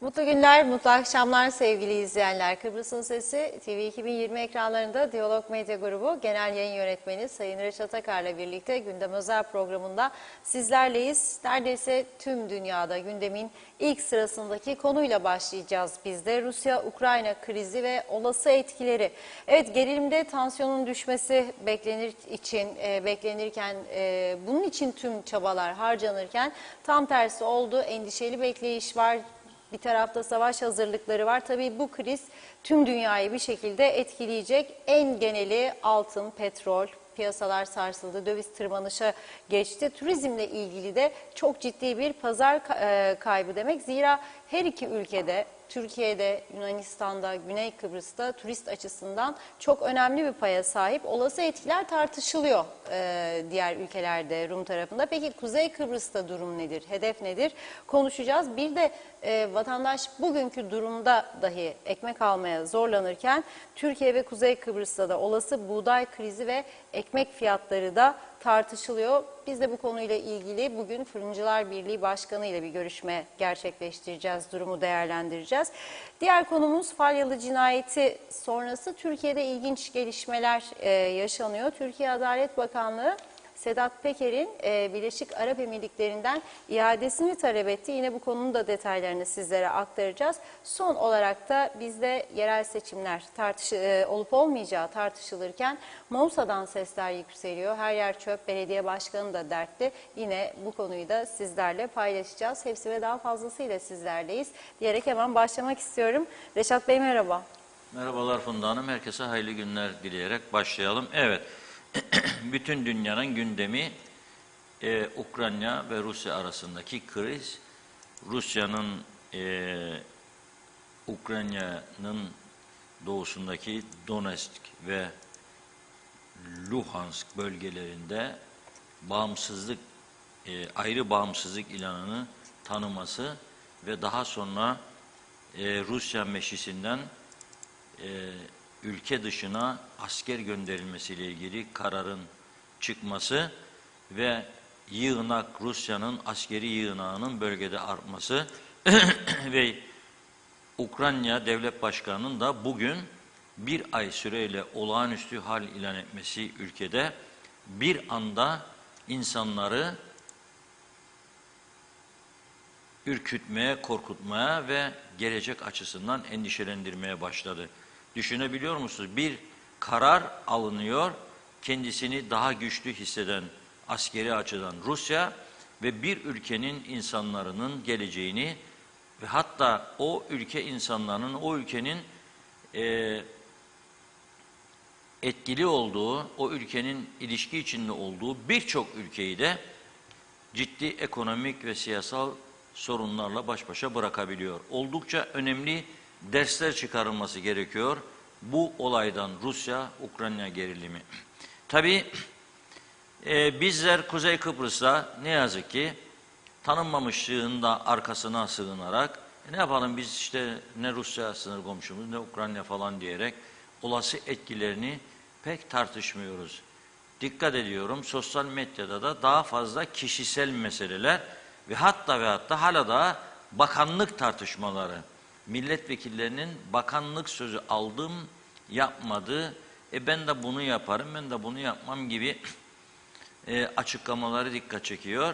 Mutlu günler, mutlu akşamlar sevgili izleyenler. Kıbrıs'ın Sesi TV 2020 ekranlarında Diyalog Medya Grubu Genel Yayın Yönetmeni Sayın Reşat Akar'la birlikte Gündem Özel programında sizlerleyiz. Neredeyse tüm dünyada gündemin ilk sırasındaki konuyla başlayacağız biz de. Rusya-Ukrayna krizi ve olası etkileri. Evet, gerilimde tansiyonun düşmesi beklenirken bunun için tüm çabalar harcanırken tam tersi oldu. Endişeli bekleyiş var. Bir tarafta savaş hazırlıkları var. Tabii bu kriz tüm dünyayı bir şekilde etkileyecek. En geneli altın, petrol, piyasalar sarsıldı, döviz tırmanışa geçti. Turizmle ilgili de çok ciddi bir pazar kaybı demek. Zira her iki ülkede, Türkiye'de, Yunanistan'da, Güney Kıbrıs'ta turist açısından çok önemli bir paya sahip. Olası etkiler tartışılıyor diğer ülkelerde Rum tarafında. Peki Kuzey Kıbrıs'ta durum nedir? Hedef nedir? Konuşacağız. Bir de vatandaş bugünkü durumda dahi ekmek almaya zorlanırken Türkiye ve Kuzey Kıbrıs'ta da olası buğday krizi ve ekmek fiyatları da tartışılıyor. Biz de bu konuyla ilgili bugün Fırıncılar Birliği Başkanı ile bir görüşme gerçekleştireceğiz, durumu değerlendireceğiz. Diğer konumuz Falyalı cinayeti sonrası Türkiye'de ilginç gelişmeler yaşanıyor. Türkiye Adalet Bakanlığı Sedat Peker'in Birleşik Arap Emirlikleri'nden iadesini talep etti. Yine bu konunun da detaylarını sizlere aktaracağız. Son olarak da bizde yerel seçimler olup olmayacağı tartışılırken Mausa'dan sesler yükseliyor. Her yer çöp, belediye başkanı da dertli. Yine bu konuyu da sizlerle paylaşacağız. Hepsi ve daha fazlasıyla sizlerleyiz diyerek hemen başlamak istiyorum. Reşat Bey merhaba. Merhabalar Funda Hanım. Herkese hayırlı günler dileyerek başlayalım. Evet. Bütün dünyanın gündemi Ukrayna ve Rusya arasındaki kriz, Rusya'nın Ukrayna'nın doğusundaki Donetsk ve Luhansk bölgelerinde ayrı bağımsızlık ilanını tanıması ve daha sonra Rusya meclisinden ülke dışına asker gönderilmesiyle ilgili kararın çıkması ve Rusya'nın askeri yığınağının bölgede artması ve Ukrayna Devlet Başkanı'nın da bugün bir ay süreyle olağanüstü hal ilan etmesi ülkede bir anda insanları ürkütmeye, korkutmaya ve gelecek açısından endişelendirmeye başladı. Düşünebiliyor musunuz? Bir karar alınıyor, kendisini daha güçlü hisseden askeri açıdan Rusya ve bir ülkenin insanların geleceğini ve hatta o ülke insanlarının, o ülkenin etkili olduğu, o ülkenin ilişki içinde olduğu birçok ülkeyi de ciddi ekonomik ve siyasal sorunlarla baş başa bırakabiliyor. Oldukça önemli dersler çıkarılması gerekiyor bu olaydan, Rusya-Ukrayna gerilimi. Tabii bizler Kuzey Kıbrıs'ta ne yazık ki tanınmamışlığın da arkasına sığınarak ne yapalım biz işte ne Rusya sınır komşumuz ne Ukrayna falan diyerek olası etkilerini pek tartışmıyoruz. Dikkat ediyorum, sosyal medyada da daha fazla kişisel meseleler ve hatta hala da bakanlık tartışmaları, milletvekillerinin bakanlık sözü aldım, yapmadı, ben de bunu yaparım, ben de bunu yapmam gibi açıklamaları dikkat çekiyor.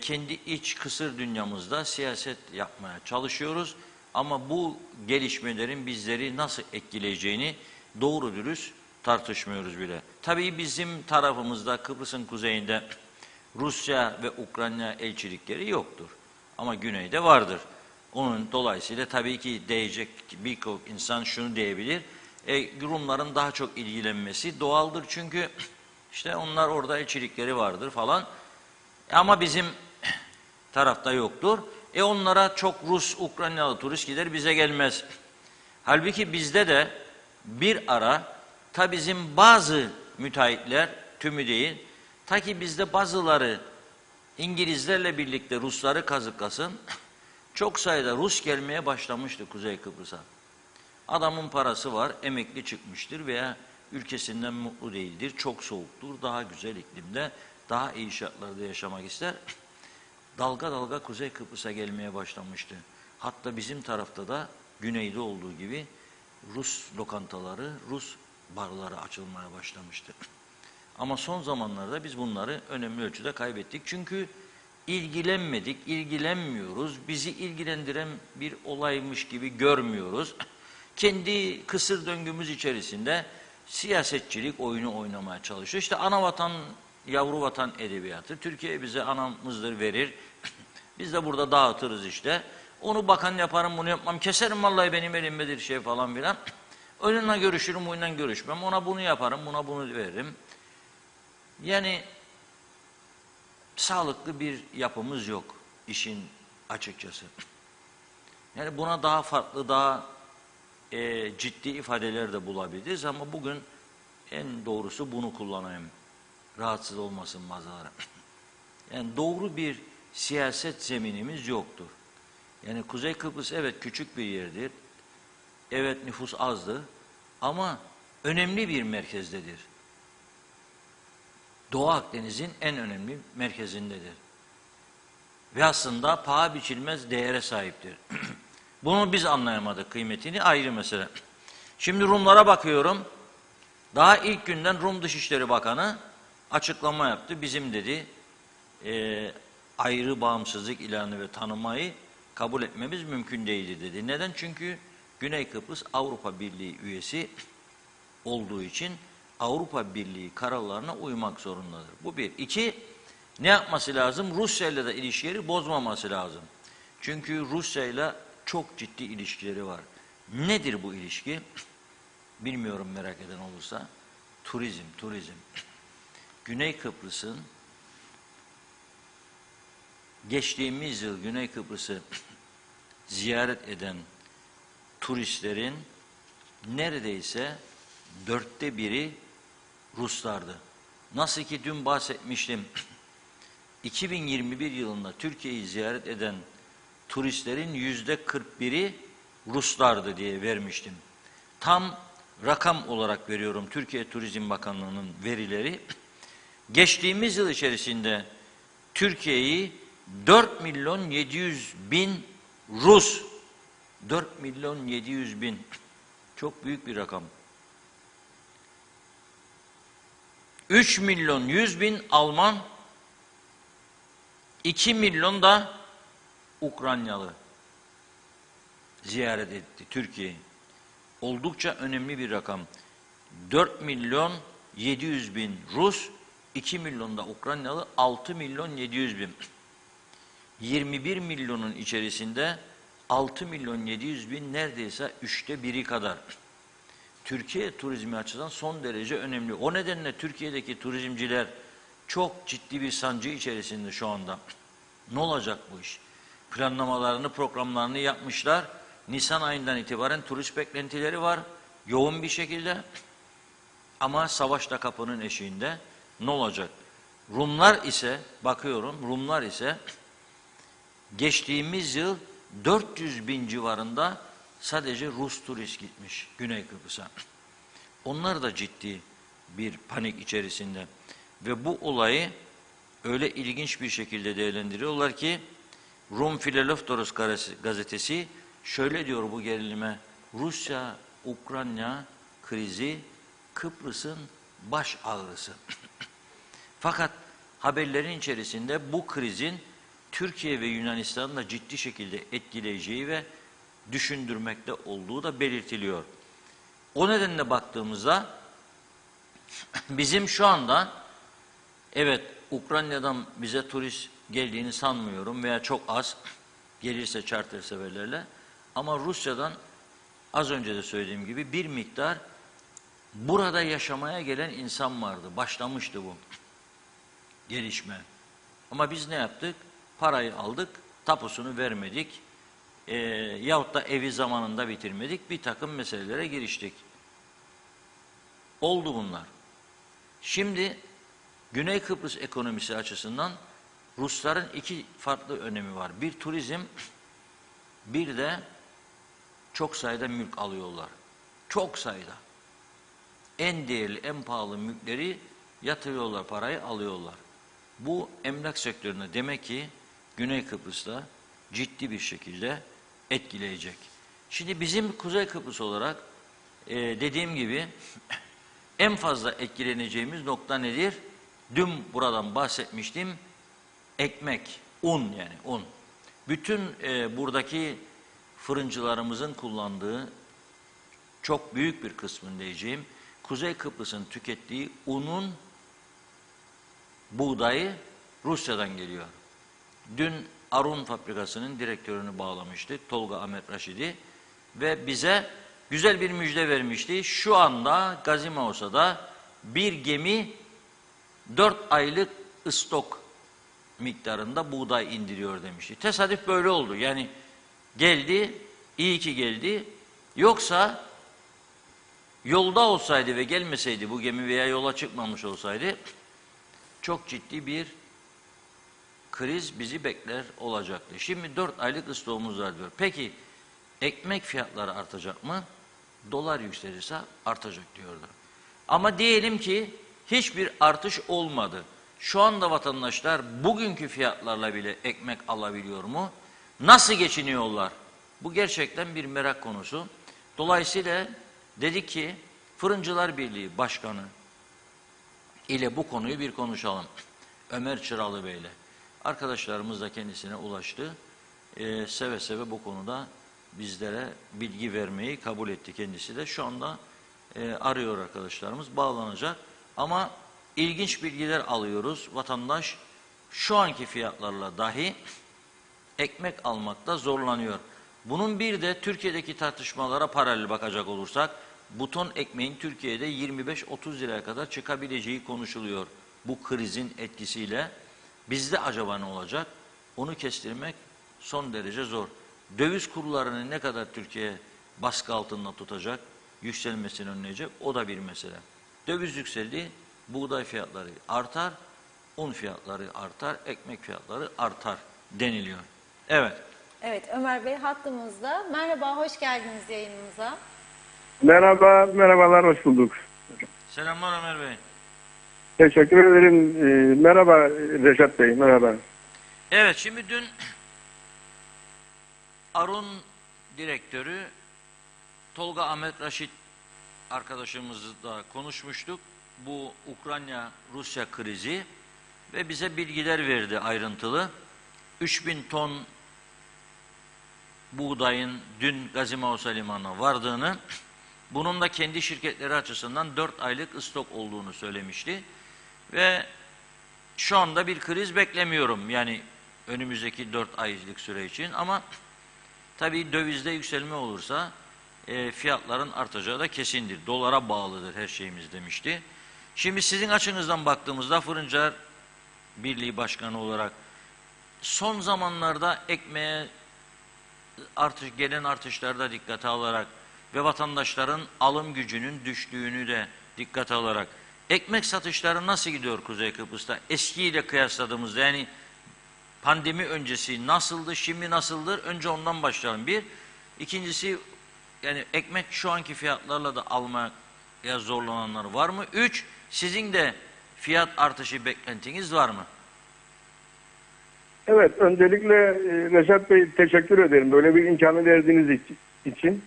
Kendi iç kısır dünyamızda siyaset yapmaya çalışıyoruz ama bu gelişmelerin bizleri nasıl etkileyeceğini doğru dürüst tartışmıyoruz bile. Tabii bizim tarafımızda Kıbrıs'ın kuzeyinde Rusya ve Ukrayna elçilikleri yoktur. Ama güneyde vardır. Onun dolayısıyla tabii ki diyecek birçok insan şunu diyebilir. Rumların daha çok ilgilenmesi doğaldır çünkü işte onlar orada elçilikleri vardır falan. Ama bizim tarafta yoktur. Onlara çok Rus, Ukraynalı turist gider bize gelmez. Halbuki bizde de bir ara ta bizim bazı müteahhitler, tümü değil, ta ki bizde bazıları İngilizlerle birlikte Rusları kazıklasın, çok sayıda Rus gelmeye başlamıştı Kuzey Kıbrıs'a. Adamın parası var, emekli çıkmıştır veya ülkesinden mutlu değildir, çok soğuktur, daha güzel iklimde, daha iyi şartlarda yaşamak ister. Dalga dalga Kuzey Kıbrıs'a gelmeye başlamıştı. Hatta bizim tarafta da güneyde olduğu gibi Rus lokantaları, Rus barları açılmaya başlamıştı. Ama son zamanlarda biz bunları önemli ölçüde kaybettik. Çünkü ilgilenmedik, ilgilenmiyoruz. Bizi ilgilendiren bir olaymış gibi görmüyoruz. Kendi kısır döngümüz içerisinde siyasetçilik oyunu oynamaya çalışıyor. İşte ana vatan, yavru vatan edebiyatı. Türkiye bize anamızdır verir. Biz de burada dağıtırız işte. Onu bakan yaparım, bunu yapmam. Keserim vallahi benim elimdedir şey falan filan. Onunla görüşürüm, onunla görüşmem. Ona bunu yaparım, buna bunu veririm. Yani sağlıklı bir yapımız yok işin açıkçası. Yani buna daha farklı, daha ciddi ifadeler de bulabiliriz ama bugün en doğrusu bunu kullanayım. Rahatsız olmasın bazıları. Yani doğru bir siyaset zeminimiz yoktur. Yani Kuzey Kıbrıs evet küçük bir yerdir. Evet nüfus azdır ama önemli bir merkezdedir. Doğu Akdeniz'in en önemli merkezindedir. Ve aslında paha biçilmez değere sahiptir. Bunu biz anlayamadık kıymetini ayrı mesele. Şimdi Rumlara bakıyorum. Daha ilk günden Rum Dışişleri Bakanı açıklama yaptı. Bizim dedi ayrı bağımsızlık ilanı ve tanımayı kabul etmemiz mümkün değildi dedi. Neden? Çünkü Güney Kıbrıs Avrupa Birliği üyesi olduğu için Avrupa Birliği kararlarına uymak zorundadır. Bu bir. İki, ne yapması lazım? Rusya ile de ilişkileri bozmaması lazım. Çünkü Rusya ile çok ciddi ilişkileri var. Nedir bu ilişki? Bilmiyorum merak eden olursa. Turizm. Güney Kıbrıs'ın geçtiğimiz yıl Güney Kıbrıs'ı ziyaret eden turistlerin neredeyse 1/4 Ruslardı. Nasıl ki dün bahsetmiştim, 2021 yılında Türkiye'yi ziyaret eden turistlerin %41'i Ruslardı diye vermiştim. Tam rakam olarak veriyorum Türkiye Turizm Bakanlığı'nın verileri. Geçtiğimiz yıl içerisinde Türkiye'yi 4.700.000 Rus, 4.700.000 çok büyük bir rakam. 3.100.000 Alman, 2 milyon da Ukraynalı ziyaret etti Türkiye'yi. Oldukça önemli bir rakam. 4.700.000 Rus, 2 milyon da Ukraynalı, 6.700.000. 21 milyonun içerisinde 6.700.000 neredeyse 1/3 kadar. Türkiye turizmi açısından son derece önemli. O nedenle Türkiye'deki turizmciler çok ciddi bir sancı içerisinde şu anda. Ne olacak bu iş? Planlamalarını, programlarını yapmışlar. Nisan ayından itibaren turist beklentileri var. Yoğun bir şekilde. Ama savaş da kapının eşiğinde. Ne olacak? Rumlar ise geçtiğimiz yıl 400.000 civarında sadece Rus turist gitmiş Güney Kıbrıs'a. Onlar da ciddi bir panik içerisinde. Ve bu olayı öyle ilginç bir şekilde değerlendiriyorlar ki Rum Philologos gazetesi şöyle diyor bu gerilime: Rusya-Ukrayna krizi Kıbrıs'ın baş ağrısı. Fakat haberlerin içerisinde bu krizin Türkiye ve Yunanistan'ı da ciddi şekilde etkileyeceği ve düşündürmekte olduğu da belirtiliyor. O nedenle baktığımızda bizim şu anda evet Ukrayna'dan bize turist geldiğini sanmıyorum veya çok az gelirse charter severlerle, ama Rusya'dan az önce de söylediğim gibi bir miktar burada yaşamaya gelen insan vardı. Başlamıştı bu gelişme. Ama biz ne yaptık? Parayı aldık, tapusunu vermedik. Yahut da evi zamanında bitirmedik. Bir takım meselelere giriştik. Oldu bunlar. Şimdi Güney Kıbrıs ekonomisi açısından Rusların iki farklı önemi var. Bir turizm, bir de çok sayıda mülk alıyorlar. Çok sayıda. En değerli, en pahalı mülkleri yatırıyorlar, parayı alıyorlar. Bu emlak sektörüne demek ki Güney Kıbrıs'ta ciddi bir şekilde etkileyecek. Şimdi bizim Kuzey Kıbrıs olarak dediğim gibi en fazla etkileneceğimiz nokta nedir? Dün buradan bahsetmiştim. Ekmek, un yani un. Bütün buradaki fırıncılarımızın kullandığı çok büyük bir kısmını diyeceğim. Kuzey Kıbrıs'ın tükettiği unun buğdayı Rusya'dan geliyor. Dün Arun fabrikasının direktörünü bağlamıştık, Tolga Ahmet Raşidi, ve bize güzel bir müjde vermişti. Şu anda Gazimaosa'da bir gemi 4 aylık stok miktarında buğday indiriyor demişti. Tesadüf böyle oldu. Yani geldi, iyi ki geldi. Yoksa yolda olsaydı ve gelmeseydi bu gemi veya yola çıkmamış olsaydı çok ciddi bir kriz bizi bekler olacaktı. Şimdi 4 aylık stoğumuz var diyor. Peki ekmek fiyatları artacak mı? Dolar yükselirse artacak diyordu. Ama diyelim ki hiçbir artış olmadı. Şu anda vatandaşlar bugünkü fiyatlarla bile ekmek alabiliyor mu? Nasıl geçiniyorlar? Bu gerçekten bir merak konusu. Dolayısıyla dedik ki Fırıncılar Birliği Başkanı ile bu konuyu bir konuşalım. Ömer Çıralı Bey'le. Arkadaşlarımız da kendisine ulaştı. Seve seve bu konuda bizlere bilgi vermeyi kabul etti kendisi de. Şu anda arıyor arkadaşlarımız, bağlanacak. Ama ilginç bilgiler alıyoruz. Vatandaş şu anki fiyatlarla dahi ekmek almakta zorlanıyor. Bunun bir de Türkiye'deki tartışmalara paralel bakacak olursak, buton ekmeğin Türkiye'de 25-30 liraya kadar çıkabileceği konuşuluyor. Bu krizin etkisiyle bizde acaba ne olacak? Onu kestirmek son derece zor. Döviz kurlarını ne kadar Türkiye baskı altında tutacak, yükselmesini önleyecek, o da bir mesele. Döviz yükseldi, buğday fiyatları artar, un fiyatları artar, ekmek fiyatları artar deniliyor. Evet. Evet, Ömer Bey hattımızda. Merhaba, hoş geldiniz yayınımıza. Merhaba, merhabalar, hoş bulduk. Selamlar Ömer Bey. Teşekkür ederim. Merhaba Reşat Bey, merhaba. Evet, şimdi dün Arun direktörü Tolga Ahmet Raşit arkadaşımızla konuşmuştuk. Bu Ukrayna-Rusya krizi ve bize bilgiler verdi ayrıntılı. 3000 ton buğdayın dün Gazimaosa limanına vardığını, bunun da kendi şirketleri açısından 4 aylık stok olduğunu söylemişti. Ve şu anda bir kriz beklemiyorum yani önümüzdeki 4 aylık süre için, ama tabii dövizde yükselme olursa fiyatların artacağı da kesindir. Dolara bağlıdır her şeyimiz demişti. Şimdi sizin açınızdan baktığımızda Fırıncılar Birliği Başkanı olarak son zamanlarda ekmeğe gelen artışlarda dikkate alarak ve vatandaşların alım gücünün düştüğünü de dikkate alarak ekmek satışları nasıl gidiyor Kuzey Kıbrıs'ta? Eskiyle kıyasladığımızda, yani pandemi öncesi nasıldı, şimdi nasıldır? Önce ondan başlayalım bir. İkincisi, yani ekmek şu anki fiyatlarla da almaya zorlananlar var mı? 3, sizin de fiyat artışı beklentiniz var mı? Evet, öncelikle Reşat Bey teşekkür ederim böyle bir imkanı verdiğiniz için.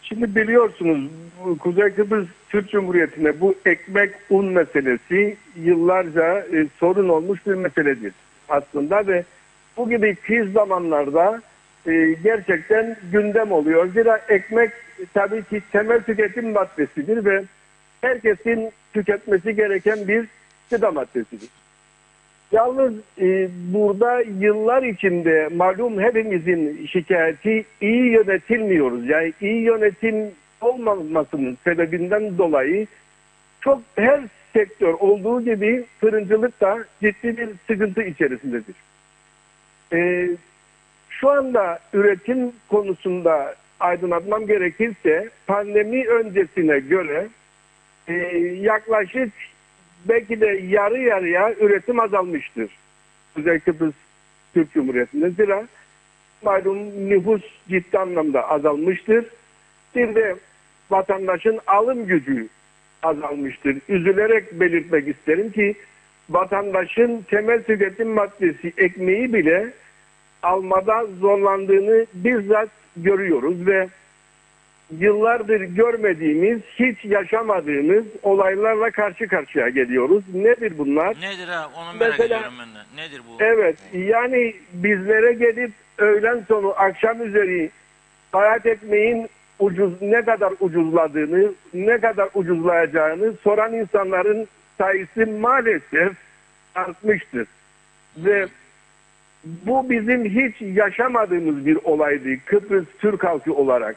Şimdi biliyorsunuz Kuzey Kıbrıs Türk Cumhuriyeti'nde bu ekmek un meselesi yıllarca sorun olmuş bir meseledir aslında ve bu gibi kriz zamanlarda gerçekten gündem oluyor. Zira ekmek tabii ki temel tüketim maddesidir ve herkesin tüketmesi gereken bir gıda maddesidir. Yalnız burada yıllar içinde malum hepimizin şikayeti iyi yönetilmiyoruz. Yani iyi yönetim olmamasının sebebinden dolayı çok her sektör olduğu gibi fırıncılık da ciddi bir sıkıntı içerisindedir. Şu anda üretim konusunda aydınlatmam gerekirse pandemi öncesine göre yaklaşık belki de yarı yarıya üretim azalmıştır. Kuzey Kıbrıs Türk Cumhuriyeti'nde. Zira malum nüfus ciddi anlamda azalmıştır. Bir de vatandaşın alım gücü azalmıştır. Üzülerek belirtmek isterim ki vatandaşın temel tüketim maddesi ekmeği bile almada zorlandığını bizzat görüyoruz ve yıllardır görmediğimiz, hiç yaşamadığımız olaylarla karşı karşıya geliyoruz. Nedir bunlar? Nedir ha? Onu merak Mesela- ediyorum ben de. Nedir bu? Evet, yani bizlere gelip öğlen sonu, akşam üzeri hayat ekmeğin ne kadar ucuzladığını, ne kadar ucuzlayacağını soran insanların sayısı maalesef artmıştır. Ve bu bizim hiç yaşamadığımız bir olaydı Kıbrıs Türk halkı olarak.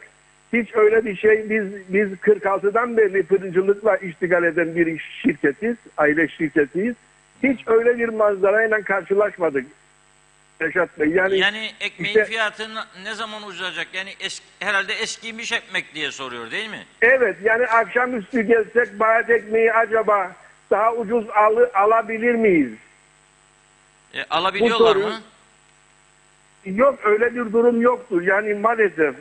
Hiç öyle bir şey, biz 46'dan beri fırıncılıkla iştigal eden bir şirketiz, aile şirketiyiz. Hiç öyle bir manzarayla karşılaşmadık Reşat Bey. Yani ekmeğin işte- fiyatı ne zaman uzacak? Yani herhalde eskimiş ekmek diye soruyor değil mi? Evet, yani akşamüstü gelsek bayat ekmeği acaba daha ucuz alabilir miyiz? Alabiliyorlar Bu mı? soru- Yok, öyle bir durum yoktur. Yani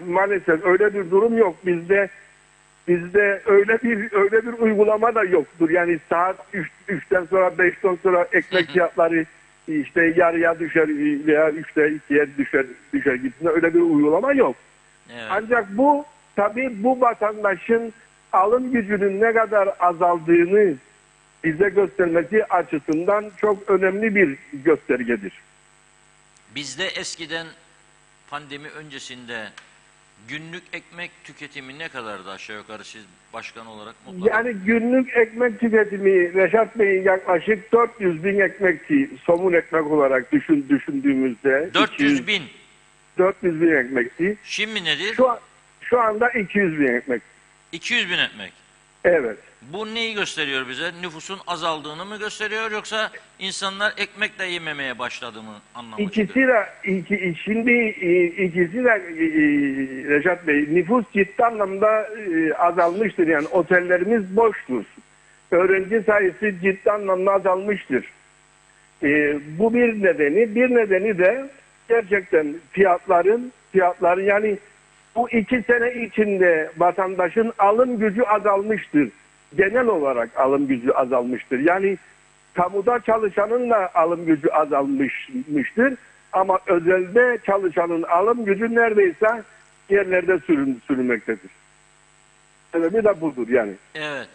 maalesef öyle bir durum yok. Bizde öyle bir uygulama da yoktur. Yani saat 3'ten sonra 5'ten sonra ekmek fiyatları işte yarıya düşer veya 3'te 2'ye düşer gibisinde öyle bir uygulama yok. Evet. Ancak bu tabii bu vatandaşın alım gücünün ne kadar azaldığını bize göstermesi açısından çok önemli bir göstergedir. Bizde eskiden pandemi öncesinde günlük ekmek tüketimi ne kadardı aşağı yukarı siz başkan olarak mutlaka? Yani günlük ekmek tüketimi Reşat Bey'in yaklaşık 400 bin ekmekti somun ekmek olarak düşündüğümüzde. 400 bin. 400 bin ekmekti. Şimdi nedir? Şu anda 200 bin ekmek. 200 bin ekmek. Evet. Bu neyi gösteriyor bize? Nüfusun azaldığını mı gösteriyor yoksa insanlar ekmek de yememeye başladı mı anlamı İkisi çıkıyor? de şimdi ikisi de Reşat Bey nüfus ciddi anlamda azalmıştır. Yani otellerimiz boştur. Öğrenci sayısı ciddi anlamda azalmıştır. Bu bir nedeni. Bir nedeni de gerçekten fiyatların yani bu 2 sene içinde vatandaşın alım gücü azalmıştır. Genel olarak alım gücü azalmıştır. Yani kamuda çalışanın da alım gücü azalmıştır. Ama özelde çalışanın alım gücü neredeyse yerlerde sürünmektedir. Sebebi de budur yani. Evet.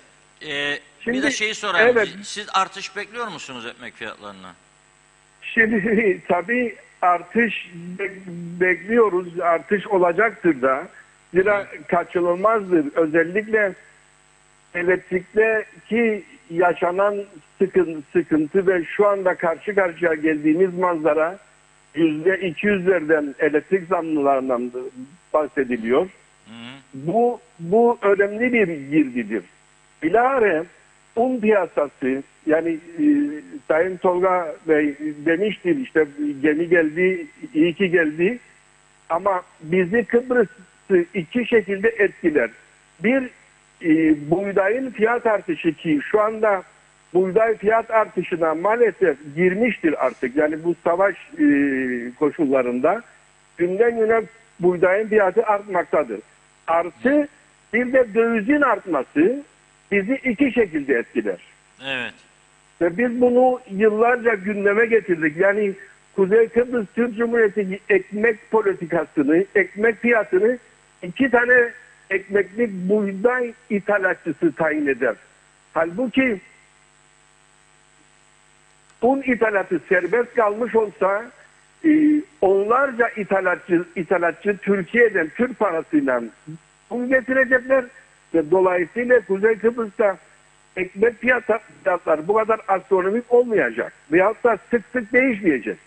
Bir Şimdi- de şeyi sorayım. evet. Siz artış bekliyor musunuz ekmek fiyatlarına? Şimdi tabii artış bekliyoruz. Artış olacaktır da. Zira kaçınılmazdır. Özellikle elektrikteki yaşanan sıkıntı ve şu anda karşı karşıya geldiğimiz manzara %200'lerden elektrik zamlarından bahsediliyor. Hı -hı. Bu önemli bir girdidir. Bilahare un piyasası yani Sayın Tolga Bey demiştir işte gemi geldi, iyi ki geldi ama bizi Kıbrıs'ı iki şekilde etkiler. Bir buğdayın fiyat artışı ki şu anda buğday fiyat artışına maalesef girmiştir artık. Yani bu savaş koşullarında günden güne buğdayın fiyatı artmaktadır. Artı bir de dövizin artması bizi iki şekilde etkiler. Evet. Ve biz bunu yıllarca gündeme getirdik. Yani Kuzey Kıbrıs Türk Cumhuriyeti ekmek politikasını, ekmek fiyatını 2 tane ekmeklik buğday ithalatçısı tayin eder. Halbuki un ithalatı serbest kalmış olsa onlarca ithalatçı Türkiye'den Türk parasıyla un getirecekler ve dolayısıyla Kuzey Kıbrıs'ta ekmek fiyatları bu kadar astronomik olmayacak. Veyahut da sık sık değişmeyecek.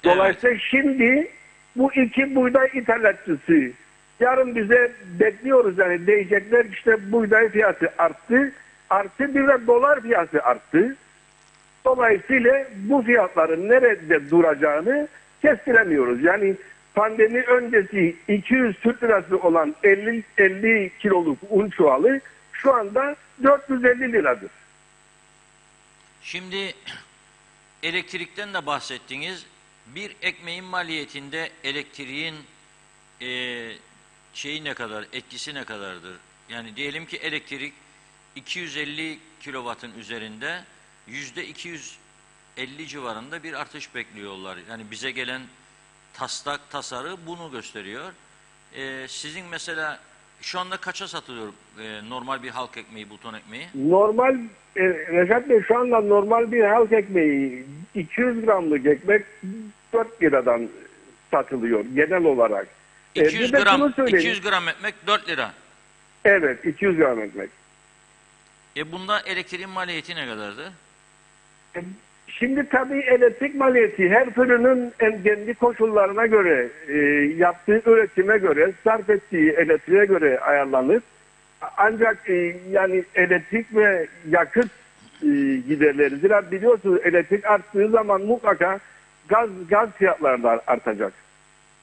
Dolayısıyla şimdi bu iki buğday ithalatçısı yarın bize bekliyoruz yani diyecekler işte buğday fiyatı arttı. Artı bir de dolar fiyatı arttı. Dolayısıyla bu fiyatların nerede duracağını kestiremiyoruz. Yani pandemi öncesi 200 Türk lirası olan 50 kiloluk un çuvalı şu anda 450 liradır. Şimdi elektrikten de bahsettiniz. Bir ekmeğin maliyetinde elektriğin şeyi ne kadar, etkisi ne kadardır? Yani diyelim ki elektrik 250 kilovatın üzerinde %200 %50 civarında bir artış bekliyorlar. Yani bize gelen taslak, tasarı bunu gösteriyor. Sizin mesela şu anda kaça satılıyor normal bir halk ekmeği, buton ekmeği? Normal Reşat Bey, şu anda normal bir halk ekmeği 200 gramlık ekmek 4 liradan satılıyor genel olarak. 200 Bir de gram, şunu söyleyeyim. 200 gram ekmek 4 lira. Evet, 200 gram ekmek. Bunda elektriğin maliyeti ne kadardı? Şimdi tabii elektrik maliyeti her fırının kendi koşullarına göre, yaptığı üretime göre, sarf ettiği elektriğe göre ayarlanır. Ancak yani elektrik ve yakıt giderleri, zira biliyorsunuz elektrik arttığı zaman mutlaka gaz fiyatları da artacak.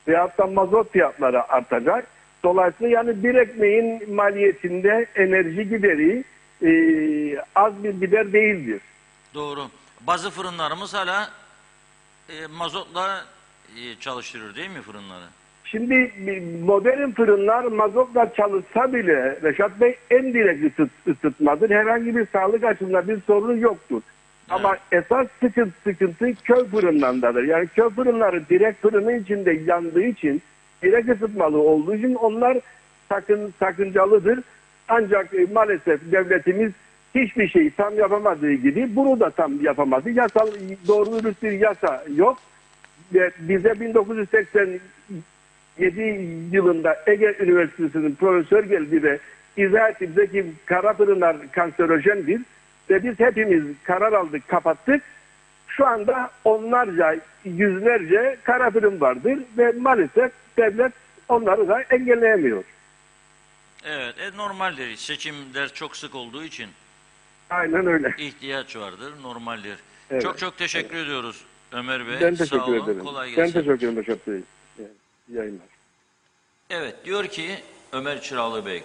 Veyahut da mazot fiyatları artacak. Dolayısıyla yani bir ekmeğin maliyetinde enerji gideri az bir gider değildir. Doğru. Bazı fırınlarımız hala mazotla çalıştırır değil mi fırınları? Şimdi modern fırınlar mazotla çalışsa bile Reşat Bey en direkt ısıtmadır. Herhangi bir sağlık açısından bir sorun yoktur. Evet. Ama esas sıkıntı köy fırınlarındadır. Yani köy fırınları direkt fırının içinde yandığı için, direkt ısıtmalı olduğu için onlar sakıncalıdır. Ancak maalesef devletimiz hiçbir şeyi tam yapamadığı gibi bunu da tam yapamadı. Yasal doğru dürüst bir yasa yok. Ve bize 1987 yılında Ege Üniversitesi'nin profesör geldi ve izah etti bize ki kara fırınlar kanserojendir ve biz hepimiz karar aldık, kapattık. Şu anda onlarca, yüzlerce kara fırın vardır ve maalesef devlet onları da engelleyemiyor. Evet, normaldir. Seçimler çok sık olduğu için Aynen öyle. ihtiyaç vardır, normaldir. Evet. Çok teşekkür ediyoruz Ömer Bey. Ben Sağ teşekkür olun, ederim. kolay Ben gelsin. teşekkür ederim Reşat Bey. İyi yayınlar. Evet, diyor ki Ömer Çıralı Bey,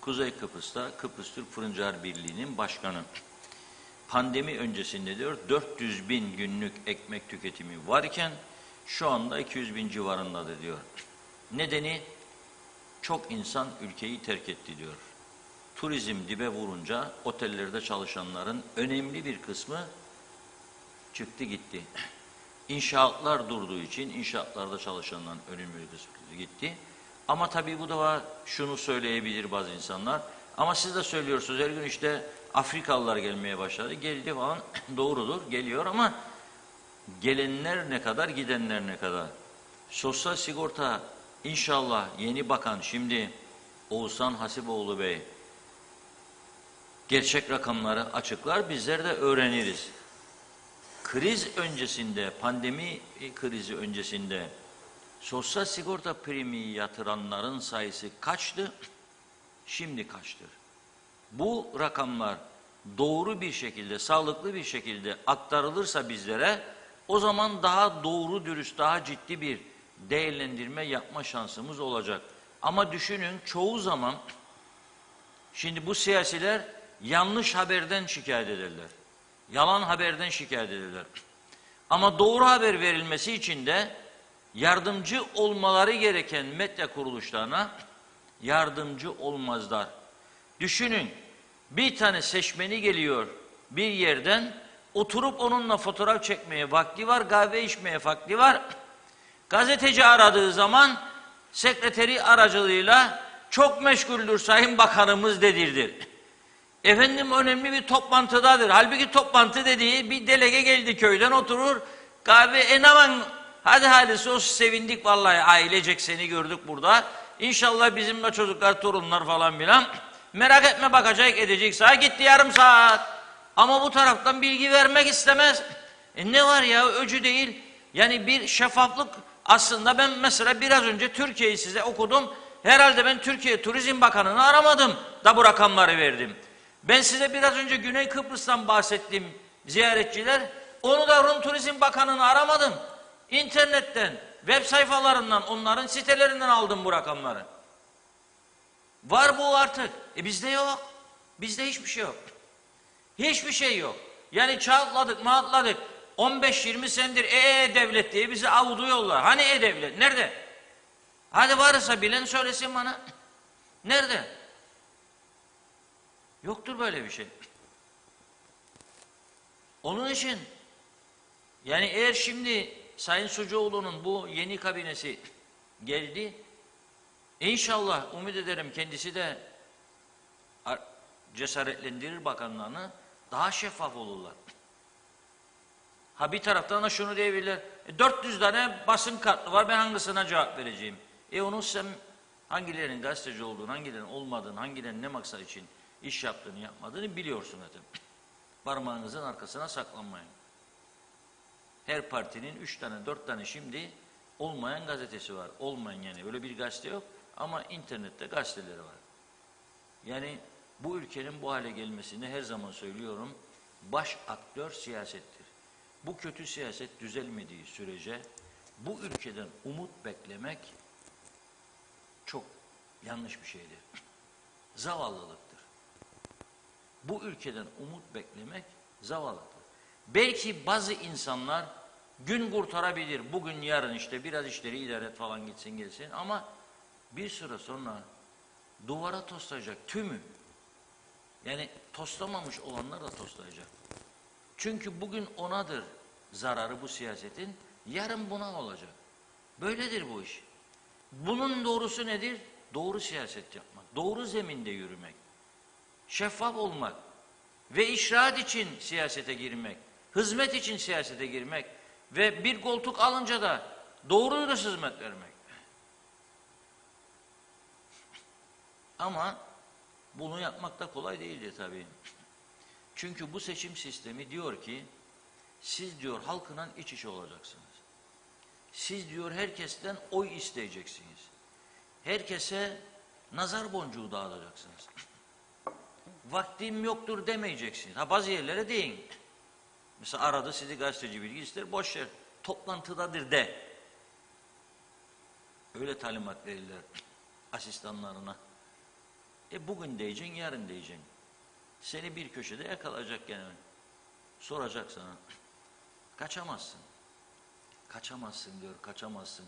Kuzey Kıbrıs'ta Kıbrıs Türk Fırıncılar Birliği'nin başkanı. Pandemi öncesinde diyor 400 bin günlük ekmek tüketimi varken şu anda 200 bin civarındadır diyor. Nedeni çok insan ülkeyi terk etti diyor. Turizm dibe vurunca otellerde çalışanların önemli bir kısmı çıktı gitti. İnşaatlar durduğu için inşaatlarda çalışanların önemli bir kısmı gitti. Ama tabii bu da var, şunu söyleyebilir bazı insanlar. Ama siz de söylüyorsunuz her gün işte Afrikalılar gelmeye başladı. Geldi falan doğrudur geliyor ama gelenler ne kadar gidenler ne kadar. Sosyal sigorta inşallah yeni bakan şimdi Oğuzhan Hasipoğlu Bey gerçek rakamları açıklar bizler de öğreniriz. Kriz öncesinde, pandemi krizi öncesinde sosyal sigorta primi yatıranların sayısı kaçtı? Şimdi kaçtır? Bu rakamlar doğru bir şekilde, sağlıklı bir şekilde aktarılırsa bizlere o zaman daha doğru dürüst, daha ciddi bir değerlendirme yapma şansımız olacak. Ama düşünün çoğu zaman şimdi bu siyasiler yanlış haberden şikayet ederler. Yalan haberden şikayet ederler. Ama doğru haber verilmesi için de yardımcı olmaları gereken medya kuruluşlarına yardımcı olmazlar. Düşünün bir tane seçmeni geliyor bir yerden oturup onunla fotoğraf çekmeye vakti var, kahve içmeye vakti var. Gazeteci aradığı zaman sekreteri aracılığıyla çok meşguldür Sayın Bakanımız dedirdir. Efendim önemli bir toplantıdadır. Halbuki toplantı dediği bir delege geldi köyden oturur. Kahve aman hadi sos sevindik vallahi ailecek seni gördük burada. İnşallah bizimle çocuklar torunlar falan filan. Merak etme bakacak edecek saat gitti yarım saat. Ama bu taraftan bilgi vermek istemez. Ne var ya öcü değil. Yani bir şeffaflık aslında ben mesela biraz önce Türkiye'yi size okudum. Herhalde ben Türkiye Turizm Bakanı'nı aramadım da bu rakamları verdim. Ben size biraz önce Güney Kıbrıs'tan bahsettim ziyaretçiler. Onu da Rum Turizm Bakanı'nı aramadım. İnternetten, web sayfalarından, onların sitelerinden aldım bu rakamları. Var bu artık. Bizde yok. Bizde hiçbir şey yok. Hiçbir şey yok. Yani çağatladık, mağatladık. 15-20 senedir devlet diye bizi avuduyorlar. Hani devlet? Nerede? Hadi varsa bilen söylesin bana. Nerede? Yoktur böyle bir şey. Onun için Yani eğer şimdi Sayın Sucuoğlu'nun bu yeni kabinesi geldi, inşallah umut ederim kendisi de cesaretlendirir bakanlarını, daha şeffaf olurlar. Ha bir taraftan da şunu diyebilirler, 400 tane basın kartı var, ben hangisine cevap vereceğim? Onu sen hangilerinin gazeteci olduğunu, hangilerinin olmadığını, hangilerinin ne maksat için iş yaptığını, yapmadığını biliyorsun zaten. Parmağınızın arkasına saklanmayın. Her partinin 3 tane, 4 tane şimdi olmayan gazetesi var. Olmayan yani öyle bir gazete yok ama internette gazeteleri var. Yani bu ülkenin bu hale gelmesini her zaman söylüyorum, baş aktör siyasettir. Bu kötü siyaset düzelmediği sürece bu ülkeden umut beklemek çok yanlış bir şeydir. Zavallılıktır. Bu ülkeden umut beklemek zavallıdır. Belki bazı insanlar gün kurtarabilir. Bugün yarın işte biraz işleri idare et falan gitsin gelsin ama bir süre sonra duvara toslayacak tümü. Yani toslamamış olanlar da toslayacak. Çünkü bugün onadır zararı bu siyasetin, yarın buna olacak. Böyledir bu iş. Bunun doğrusu nedir? Doğru siyaset yapmak, doğru zeminde yürümek, şeffaf olmak ve işraat için siyasete girmek, hizmet için siyasete girmek ve bir koltuk alınca da doğru dürüst hizmet vermek. Ama bunu yapmak da kolay değildir tabii. Çünkü bu seçim sistemi diyor ki, siz diyor halkla iç içe olacaksınız. Siz diyor herkesten oy isteyeceksiniz. Herkese nazar boncuğu dağıtacaksınız. Vaktim yoktur demeyeceksiniz. Ha bazı yerlere deyin. Mesela aradı sizi gazeteci bilgi ister, boş ver. Toplantıdadır de. Öyle talimat verirler asistanlarına. Bugün diyeceksin, yarın diyeceksin. Seni bir köşede yakalayacak gene. Soracak sana. Kaçamazsın. Kaçamazsın diyor, kaçamazsın.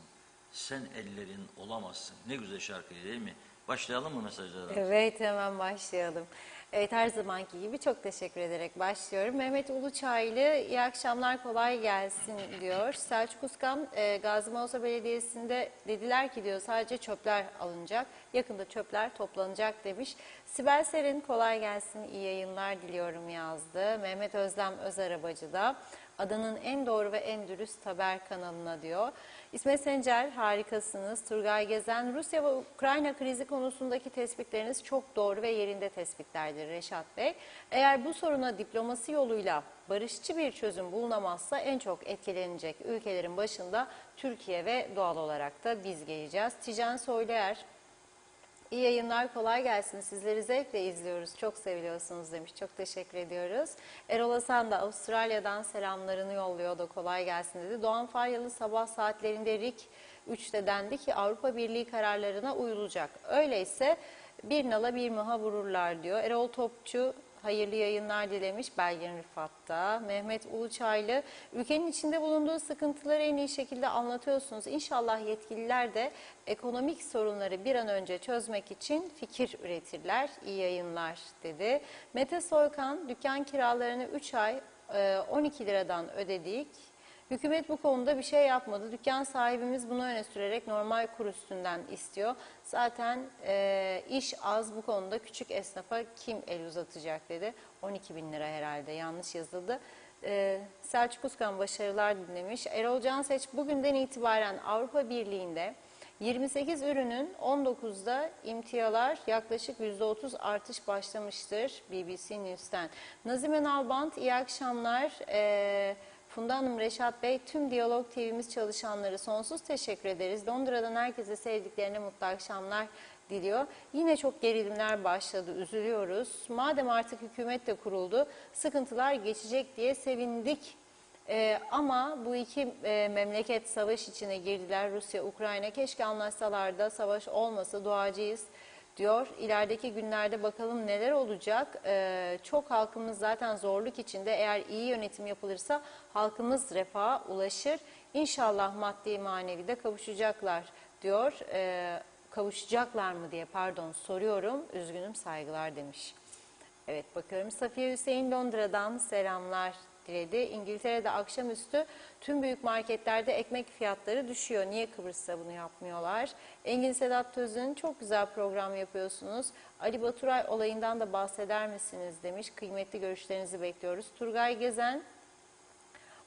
Sen ellerin olamazsın. Ne güzel şarkı değil mi? Başlayalım mı mesajlara? Evet, hemen başlayalım. Evet, her zamanki gibi çok teşekkür ederek başlıyorum. Mehmet Uluçaylı, iyi akşamlar, kolay gelsin diyor. Selçuk Uskan, Gazi Mausa Belediyesi'nde dediler ki diyor sadece çöpler alınacak. Yakında çöpler toplanacak demiş. Sibel Serin, kolay gelsin, iyi yayınlar diliyorum yazdı. Mehmet Özlem Özarabacı da adanın en doğru ve en dürüst haber kanalına diyor. İsmet Sencer, harikasınız. Turgay Gezen, Rusya ve Ukrayna krizi konusundaki tespitleriniz çok doğru ve yerinde tespitlerdir Reşat Bey. Eğer bu soruna diplomasi yoluyla barışçı bir çözüm bulunamazsa en çok etkilenecek ülkelerin başında Türkiye ve doğal olarak da biz geleceğiz. Tijen Soyluer, İyi yayınlar, kolay gelsin. Sizleri zevkle izliyoruz. Çok seviliyorsunuz demiş. Çok teşekkür ediyoruz. Erol Hasan da Avustralya'dan selamlarını yolluyor da kolay gelsin dedi. Doğan Faryalı sabah saatlerinde RİK 3'te dendi ki Avrupa Birliği kararlarına uyulacak. Öyleyse bir nala bir mıha vururlar diyor. Erol Topçu hayırlı yayınlar dilemiş Belgin Rıfat'ta. Mehmet Uluçaylı, ülkenin içinde bulunduğu sıkıntıları en iyi şekilde anlatıyorsunuz. İnşallah yetkililer de ekonomik sorunları bir an önce çözmek için fikir üretirler. İyi yayınlar dedi. Mete Soykan, dükkan kiralarını 3 ay 12 liradan ödedik. Hükümet bu konuda bir şey yapmadı. Dükkan sahibimiz bunu öne sürerek normal kur üstünden istiyor. Zaten iş az, bu konuda küçük esnafa kim el uzatacak dedi. 12 bin lira herhalde, yanlış yazıldı. Selçuk Uskan başarılar dinlemiş. Erol Canseç, bugünden itibaren Avrupa Birliği'nde 28 ürünün 19'da imtiyalar yaklaşık %30 artış başlamıştır BBC News'ten. Nazime Nalbant, iyi akşamlar. Funda Hanım, Reşat Bey, tüm Diyalog TV'miz çalışanları sonsuz teşekkür ederiz. Londra'dan herkese sevdiklerine mutlu akşamlar diliyor. Yine çok gerilimler başladı, üzülüyoruz. Madem artık hükümet de kuruldu, sıkıntılar geçecek diye sevindik. Ama bu iki memleket savaş içine girdiler. Rusya, Ukrayna, keşke anlaşsalar da savaş olmasa, duacıyız diyor. İlerideki günlerde bakalım neler olacak. Çok halkımız zaten zorluk içinde. Eğer iyi yönetim yapılırsa halkımız refaha ulaşır. İnşallah maddi manevi de kavuşacaklar diyor. Kavuşacaklar mı diye soruyorum. Üzgünüm, saygılar demiş. Evet, bakıyorum. Safiye Hüseyin Londra'dan selamlar diledi. İngiltere'de akşamüstü tüm büyük marketlerde ekmek fiyatları düşüyor. Niye Kıbrıs'ta bunu yapmıyorlar? Engin Sedat Töz'ün çok güzel program yapıyorsunuz. Ali Baturay olayından da bahseder misiniz demiş. Kıymetli görüşlerinizi bekliyoruz. Turgay Gezen,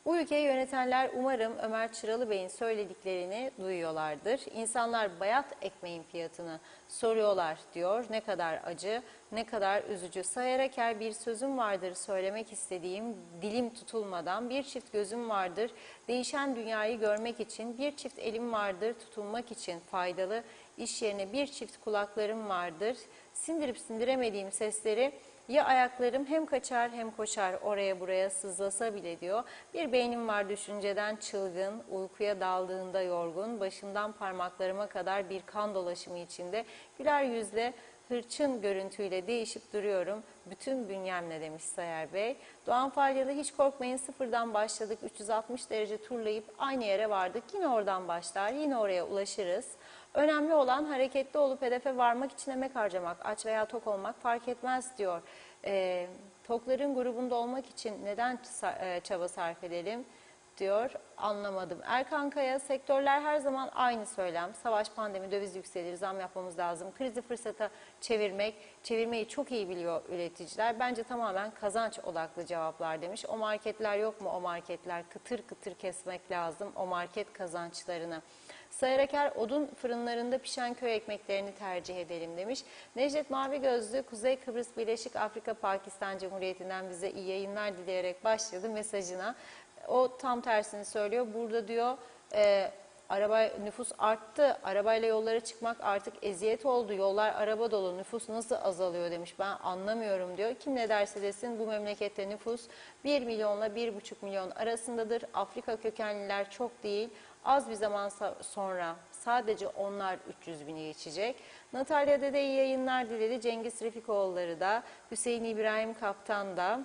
bu ülkeyi yönetenler umarım Ömer Çıralı Bey'in söylediklerini duyuyorlardır. İnsanlar bayat ekmeğin fiyatını soruyorlar diyor. Ne kadar acı, ne kadar üzücü. Sayarak bir sözüm vardır söylemek istediğim, dilim tutulmadan. Bir çift gözüm vardır değişen dünyayı görmek için. Bir çift elim vardır tutunmak için faydalı. İş yerine bir çift kulaklarım vardır. Sindirip sindiremediğim sesleri ya ayaklarım hem kaçar hem koşar oraya buraya sızlasa bile diyor. Bir beynim var düşünceden çılgın, uykuya daldığında yorgun, başımdan parmaklarıma kadar bir kan dolaşımı içinde güler yüzle, hırçın görüntüyle değişip duruyorum. Bütün bünyemle demiş Sayar Bey. Doğan Falyalı, hiç korkmayın, sıfırdan başladık, 360 derece turlayıp aynı yere vardık. Yine oradan başlar, yine oraya ulaşırız. Önemli olan hareketli olup hedefe varmak için emek harcamak, aç veya tok olmak fark etmez diyor. Tokların grubunda olmak için neden çaba sarf edelim diyor, anlamadım. Erkan Kaya, sektörler her zaman aynı söylem. Savaş, pandemi, döviz yükselir, zam yapmamız lazım. Krizi fırsata çevirmeyi çok iyi biliyor üreticiler. Bence tamamen kazanç odaklı cevaplar demiş. O marketler yok mu, o marketler kıtır kıtır kesmek lazım o market kazançlarını. Sayar odun fırınlarında pişen köy ekmeklerini tercih edelim demiş. Necdet Mavi Gözlü, Kuzey Kıbrıs Birleşik Afrika Pakistan Cumhuriyeti'nden bize iyi yayınlar dileyerek başladı mesajına. O tam tersini söylüyor. Burada diyor nüfus arttı. Arabayla yollara çıkmak artık eziyet oldu. Yollar araba dolu. Nüfus nasıl azalıyor demiş. Ben anlamıyorum diyor. Kim ne derse desin bu memlekette nüfus 1 milyonla 1,5 milyon arasındadır. Afrika kökenliler çok değil. Az bir zaman sonra sadece onlar 300 bini geçecek. Natalya Dede iyi yayınlar diledi. Cengiz Refikoğulları da, Hüseyin İbrahim Kaptan da.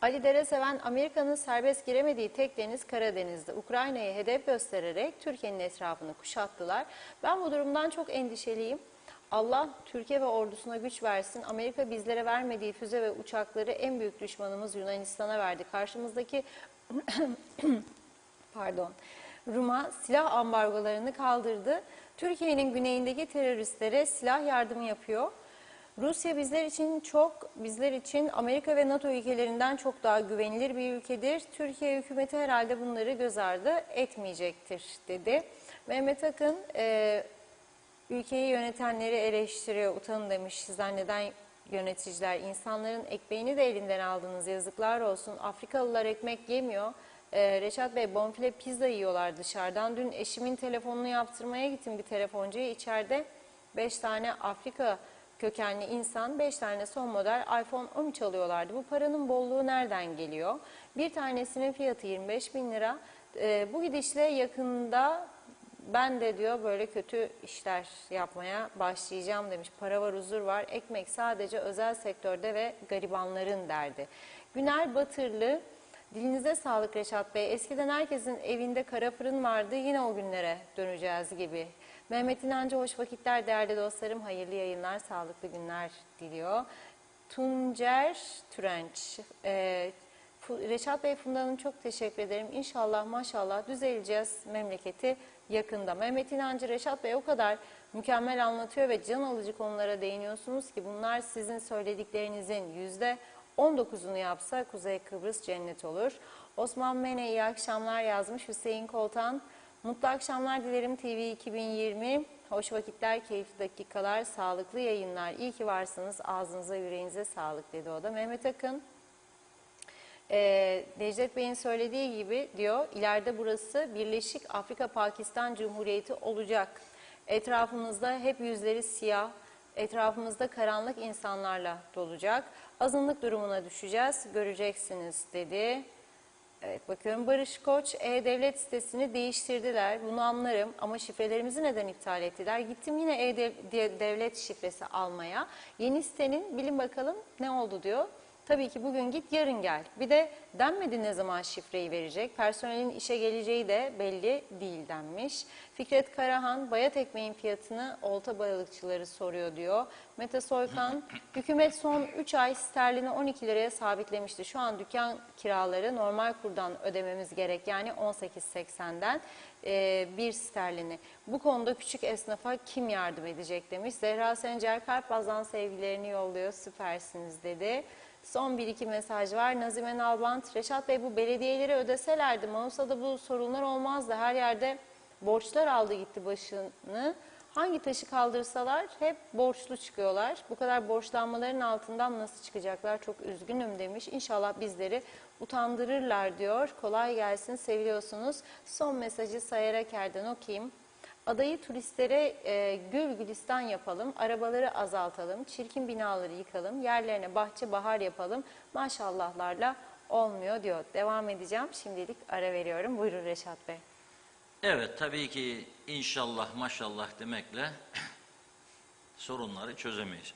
Ali Dereseven, Amerika'nın serbest giremediği tek deniz Karadeniz'de. Ukrayna'yı hedef göstererek Türkiye'nin etrafını kuşattılar. Ben bu durumdan çok endişeliyim. Allah Türkiye ve ordusuna güç versin. Amerika bizlere vermediği füze ve uçakları en büyük düşmanımız Yunanistan'a verdi. Karşımızdaki Rum'a silah ambargolarını kaldırdı. Türkiye'nin güneyindeki teröristlere silah yardımı yapıyor. Rusya bizler için Amerika ve NATO ülkelerinden çok daha güvenilir bir ülkedir. Türkiye hükümeti herhalde bunları göz ardı etmeyecektir dedi. Mehmet Akın ülkeyi yönetenleri eleştiriyor. Utanın demiş, sizler neden yöneticiler? İnsanların ekmeğini de elinden aldınız, yazıklar olsun. Afrikalılar ekmek yemiyor. Reşat Bey, bonfile pizza yiyorlar dışarıdan. Dün eşimin telefonunu yaptırmaya gittim bir telefoncuya. İçeride 5 tane Afrika kökenli insan 5 tane son model iPhone 13 alıyorlardı. Bu paranın bolluğu nereden geliyor? Bir tanesinin fiyatı 25 bin lira. Bu gidişle yakında ben de diyor böyle kötü işler yapmaya başlayacağım demiş. Para var, huzur var. Ekmek sadece özel sektörde ve garibanların derdi. Güner Batırlı, dilinize sağlık Reşat Bey. Eskiden herkesin evinde kara fırın vardı. Yine o günlere döneceğiz gibi. Mehmet İnancı, hoş vakitler değerli dostlarım. Hayırlı yayınlar, sağlıklı günler diliyor. Tuncer Türenç. Reşat Bey, Funda Hanım, çok teşekkür ederim. İnşallah maşallah düzeleceğiz memleketi yakında. Mehmet İnancı, Reşat Bey o kadar mükemmel anlatıyor ve can alıcı konulara değiniyorsunuz ki bunlar sizin söylediklerinizin %19'unu yapsa Kuzey Kıbrıs cennet olur. Osman Mene iyi akşamlar yazmış. Hüseyin Koltan, mutlu akşamlar dilerim TV 2020. Hoş vakitler, keyifli dakikalar, sağlıklı yayınlar. İyi ki varsınız. Ağzınıza, yüreğinize sağlık dedi o da. Mehmet Akın, Necdet Bey'in söylediği gibi diyor, ileride burası Birleşik Afrika Pakistan Cumhuriyeti olacak. Etrafımızda hep yüzleri siyah, etrafımızda karanlık insanlarla dolacak. Azınlık durumuna düşeceğiz, göreceksiniz dedi. Evet, bakıyorum Barış Koç, E-Devlet sitesini değiştirdiler. Bunu anlarım ama şifrelerimizi neden iptal ettiler? Gittim yine E-Devlet şifresi almaya. Yeni sitenin bilin bakalım ne oldu diyor. Tabii ki bugün git yarın gel. Bir de denmedi ne zaman şifreyi verecek. Personelin işe geleceği de belli değil denmiş. Fikret Karahan bayat ekmeğin fiyatını olta balıkçıları soruyor diyor. Mete Soykan hükümet son 3 ay sterlini 12 liraya sabitlemişti. Şu an dükkan kiraları normal kurdan ödememiz gerek yani 18.80'den bir sterlini. Bu konuda küçük esnafa kim yardım edecek demiş. Zehra Sencer Karpaz'dan sevgilerini yolluyor. Süpersiniz dedi. Son bir iki mesaj var. Nazime Nalbant, Reşat Bey bu belediyeleri ödeselerdi Manisa'da bu sorunlar olmazdı. Her yerde borçlar aldı gitti başını. Hangi taşı kaldırsalar hep borçlu çıkıyorlar. Bu kadar borçlanmaların altından nasıl çıkacaklar? Çok üzgünüm demiş. İnşallah bizleri utandırırlar diyor. Kolay gelsin, seviliyorsunuz. Son mesajı Sayar Ker'den okuyayım. Adayı turistlere gül gülistan yapalım, arabaları azaltalım, çirkin binaları yıkalım, yerlerine bahçe bahar yapalım, maşallahlarla olmuyor diyor. Devam edeceğim, şimdilik ara veriyorum. Buyurun Reşat Bey. Evet, tabii ki inşallah maşallah demekle sorunları çözemeyiz.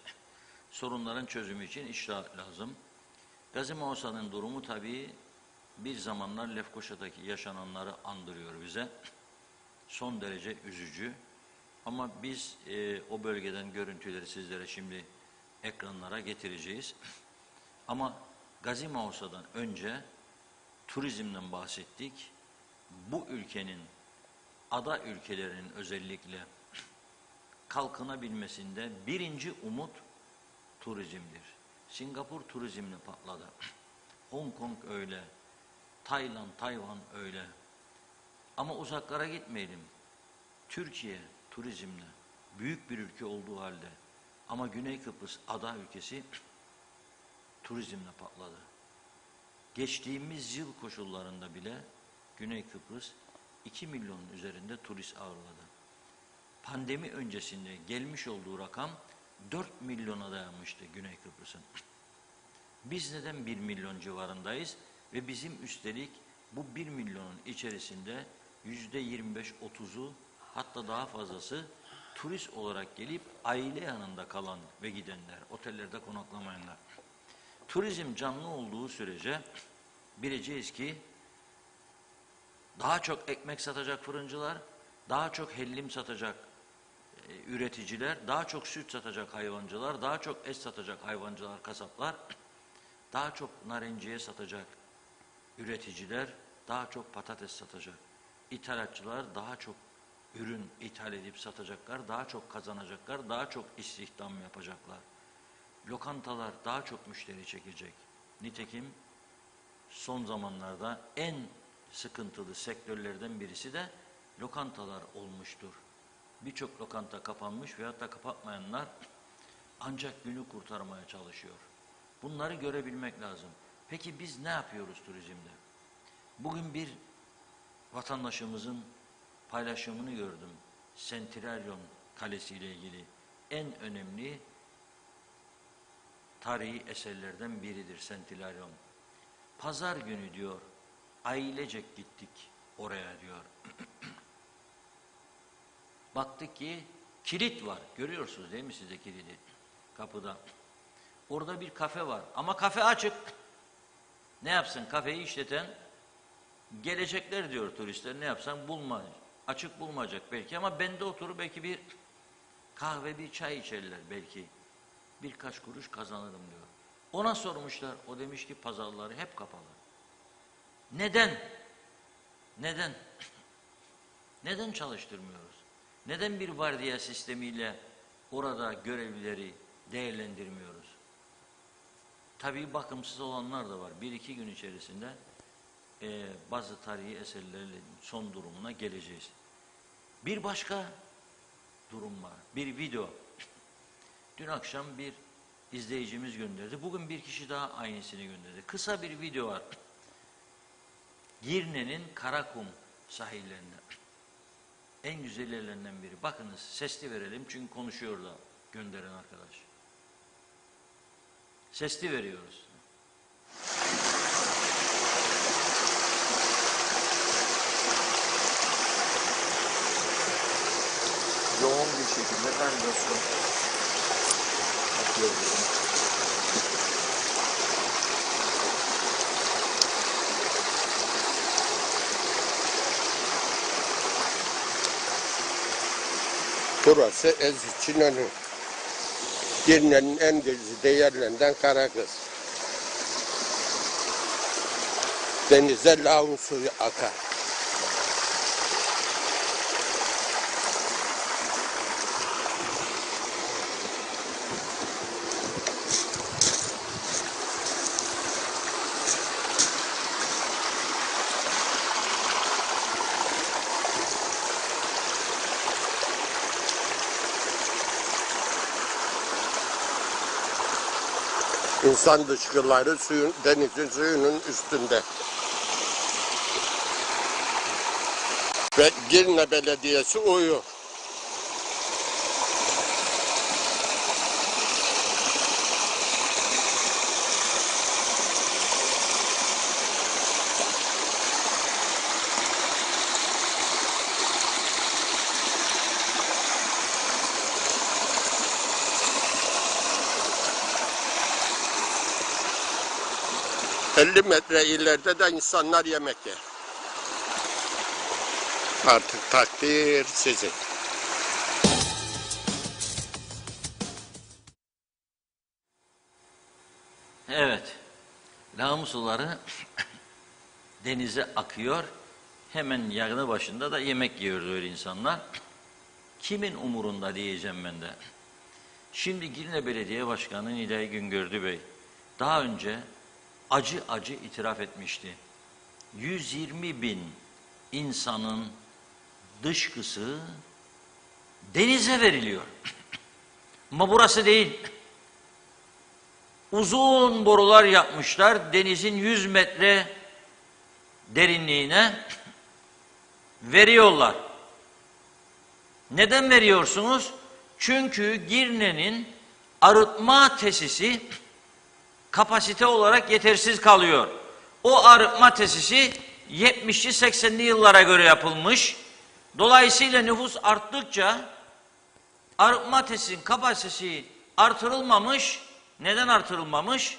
Sorunların çözümü için icraat lazım. Gazi Mausa'nın durumu tabii bir zamanlar Lefkoşa'daki yaşananları andırıyor bize. Son derece üzücü. Ama biz o bölgeden görüntüleri sizlere şimdi ekranlara getireceğiz. Ama Gazi Mausa'dan önce turizmden bahsettik. Bu ülkenin, ada ülkelerinin özellikle kalkınabilmesinde birinci umut turizmdir. Singapur turizmle patladı. Hong Kong öyle. Tayland, Tayvan öyle. Ama uzaklara gitmeyelim. Türkiye turizmle büyük bir ülke olduğu halde ama Güney Kıbrıs ada ülkesi turizmle patladı. Geçtiğimiz yıl koşullarında bile Güney Kıbrıs 2 milyonun üzerinde turist ağırladı. Pandemi öncesinde gelmiş olduğu rakam 4 milyona dayanmıştı Güney Kıbrıs'ın. Biz neden 1 milyon civarındayız ve bizim üstelik bu 1 milyonun içerisinde %25-30'u hatta daha fazlası turist olarak gelip aile yanında kalan ve gidenler, otellerde konaklamayanlar. Turizm canlı olduğu sürece bileceğiz ki daha çok ekmek satacak fırıncılar, daha çok hellim satacak üreticiler, daha çok süt satacak hayvancılar, daha çok et satacak hayvancılar, kasaplar, daha çok narenciye satacak üreticiler, daha çok patates satacak. İthalatçılar daha çok ürün ithal edip satacaklar, daha çok kazanacaklar, daha çok istihdam yapacaklar. Lokantalar daha çok müşteri çekecek. Nitekim son zamanlarda en sıkıntılı sektörlerden birisi de lokantalar olmuştur. Birçok lokanta kapanmış veyahut da kapatmayanlar ancak günü kurtarmaya çalışıyor. Bunları görebilmek lazım. Peki biz ne yapıyoruz turizmde? Bugün bir vatandaşımızın paylaşımını gördüm. Sentirelyon Kalesi ile ilgili en önemli tarihi eserlerden biridir Sentirelyon. Pazar günü diyor, ailecek gittik oraya diyor. Baktık ki kilit var. Görüyorsunuz değil mi siz de kilidi? Kapıda. Orada bir kafe var ama kafe açık. Ne yapsın kafeyi işleten? Gelecekler diyor turistler, ne yapsan açık bulmayacak belki ama bende oturup belki bir kahve, bir çay içerler belki. Birkaç kuruş kazanırım diyor. Ona sormuşlar, o demiş ki pazarları hep kapalı. Neden? Neden? Neden çalıştırmıyoruz? Neden bir vardiya sistemiyle orada görevlileri değerlendirmiyoruz? Tabii bakımsız olanlar da var. 1-2 gün içerisinde bazı tarihi eserlerin son durumuna geleceğiz. Bir başka durum var. Bir video. Dün akşam bir izleyicimiz gönderdi. Bugün bir kişi daha aynısını gönderdi. Kısa bir video var. Girne'nin Karakum sahillerinde. En güzel yerlerinden biri. Bakınız sesli verelim çünkü konuşuyor da gönderen arkadaş. Sesli veriyoruz. Yoğun bir şekilde kanalizasyon yapıyoruz. Burası İnönü. Girne'nin en güzel değerlerinden Karakız. Denize lağım suyu akar. İnsan dışkıları denizin suyunun üstünde. Ve Girne Belediyesi uyuyor. ...50 metre ileride de insanlar yemek yer. Artık takdir sizin. Evet, lağım suları denize akıyor. Hemen yanı başında da yemek yiyor öyle insanlar. Kimin umurunda diyeceğim ben de. Şimdi Girne Belediye Başkanı Nilay Güngördü Bey daha önce acı acı itiraf etmişti. 120 bin insanın dışkısı denize veriliyor. Ama burası değil. Uzun borular yapmışlar denizin 100 metre derinliğine veriyorlar. Neden veriyorsunuz? Çünkü Girne'nin arıtma tesisi kapasite olarak yetersiz kalıyor. O arıtma tesisi 70'li 80'li yıllara göre yapılmış. Dolayısıyla nüfus arttıkça arıtma tesisinin kapasitesi artırılmamış. Neden artırılmamış?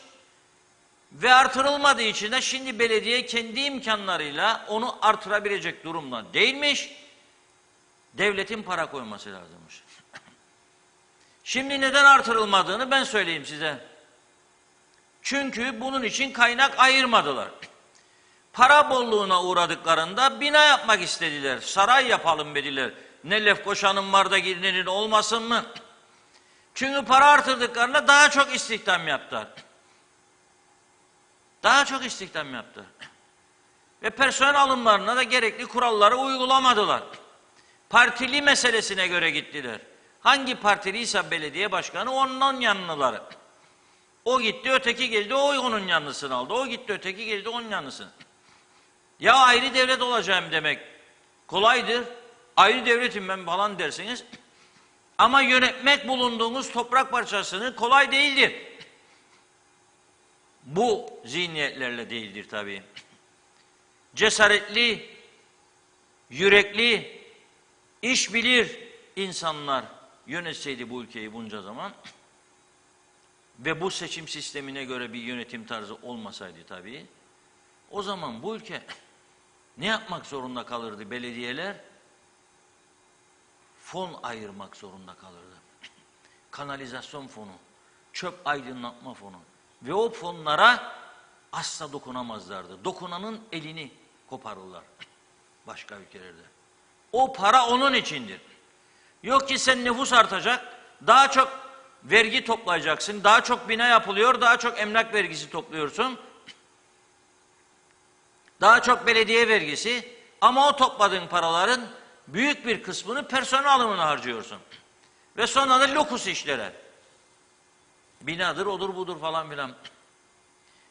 Ve artırılmadığı için de şimdi belediye kendi imkanlarıyla onu artırabilecek durumda değilmiş. Devletin para koyması lazımmış. Şimdi neden artırılmadığını ben söyleyeyim size. Çünkü bunun için kaynak ayırmadılar. Para bolluğuna uğradıklarında bina yapmak istediler. Saray yapalım dediler. Ne Lefkoşa'nın var da Girne'nin olmasın mı? Çünkü para artırdıklarında daha çok istihdam yaptılar. Daha çok istihdam yaptılar. Ve personel alımlarına da gerekli kuralları uygulamadılar. Partili meselesine göre gittiler. Hangi partiliyse belediye başkanı onun yanlıları. O gitti, öteki geldi, o onun yanlısını aldı. O gitti, öteki geldi, onun yanlısını. Ya ayrı devlet olacağım demek kolaydır. Ayrı devletim ben falan dersiniz. Ama yönetmek bulunduğunuz toprak parçasını kolay değildir. Bu zihniyetlerle değildir tabii. Cesaretli, yürekli, iş bilir insanlar yönetseydi bu ülkeyi bunca zaman ve bu seçim sistemine göre bir yönetim tarzı olmasaydı tabii, o zaman bu ülke ne yapmak zorunda kalırdı belediyeler? Fon ayırmak zorunda kalırdı. Kanalizasyon fonu, çöp aydınlatma fonu ve o fonlara asla dokunamazlardı. Dokunanın elini koparırlar başka ülkelerde. O para onun içindir. Yok ki sen nüfus artacak, daha çok vergi toplayacaksın, daha çok bina yapılıyor, daha çok emlak vergisi topluyorsun, daha çok belediye vergisi ama o topladığın paraların büyük bir kısmını personel alımına harcıyorsun. Ve sonra da lokus işlere. Binadır, odur budur falan filan.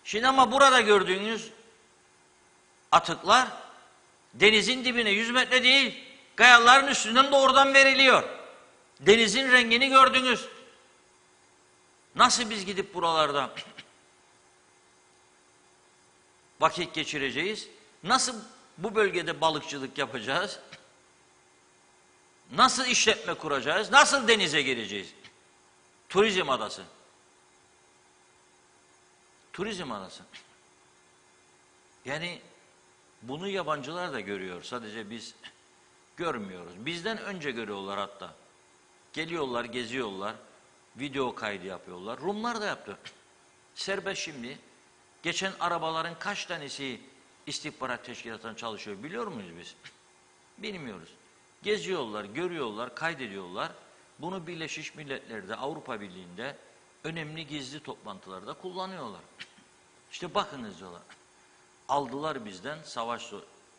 Şimdi ama burada gördüğünüz atıklar denizin dibine 100 metre değil, kayaların üstünden doğrudan veriliyor. Denizin rengini gördünüz. Nasıl biz gidip buralarda vakit geçireceğiz? Nasıl bu bölgede balıkçılık yapacağız? Nasıl işletme kuracağız? Nasıl denize gireceğiz? Turizm adası. Turizm adası. Yani bunu yabancılar da görüyor. Sadece biz görmüyoruz. Bizden önce görüyorlar hatta. Geliyorlar, geziyorlar, video kaydı yapıyorlar. Rumlar da yaptı. Serbest şimdi. Geçen arabaların kaç tanesi istihbarat teşkilatına çalışıyor biliyor muyuz biz? Bilmiyoruz. Geziyorlar, görüyorlar, kaydediyorlar. Bunu Birleşmiş Milletler'de, Avrupa Birliği'nde önemli gizli toplantılarda kullanıyorlar. İşte bakınız diyorlar. Aldılar bizden savaş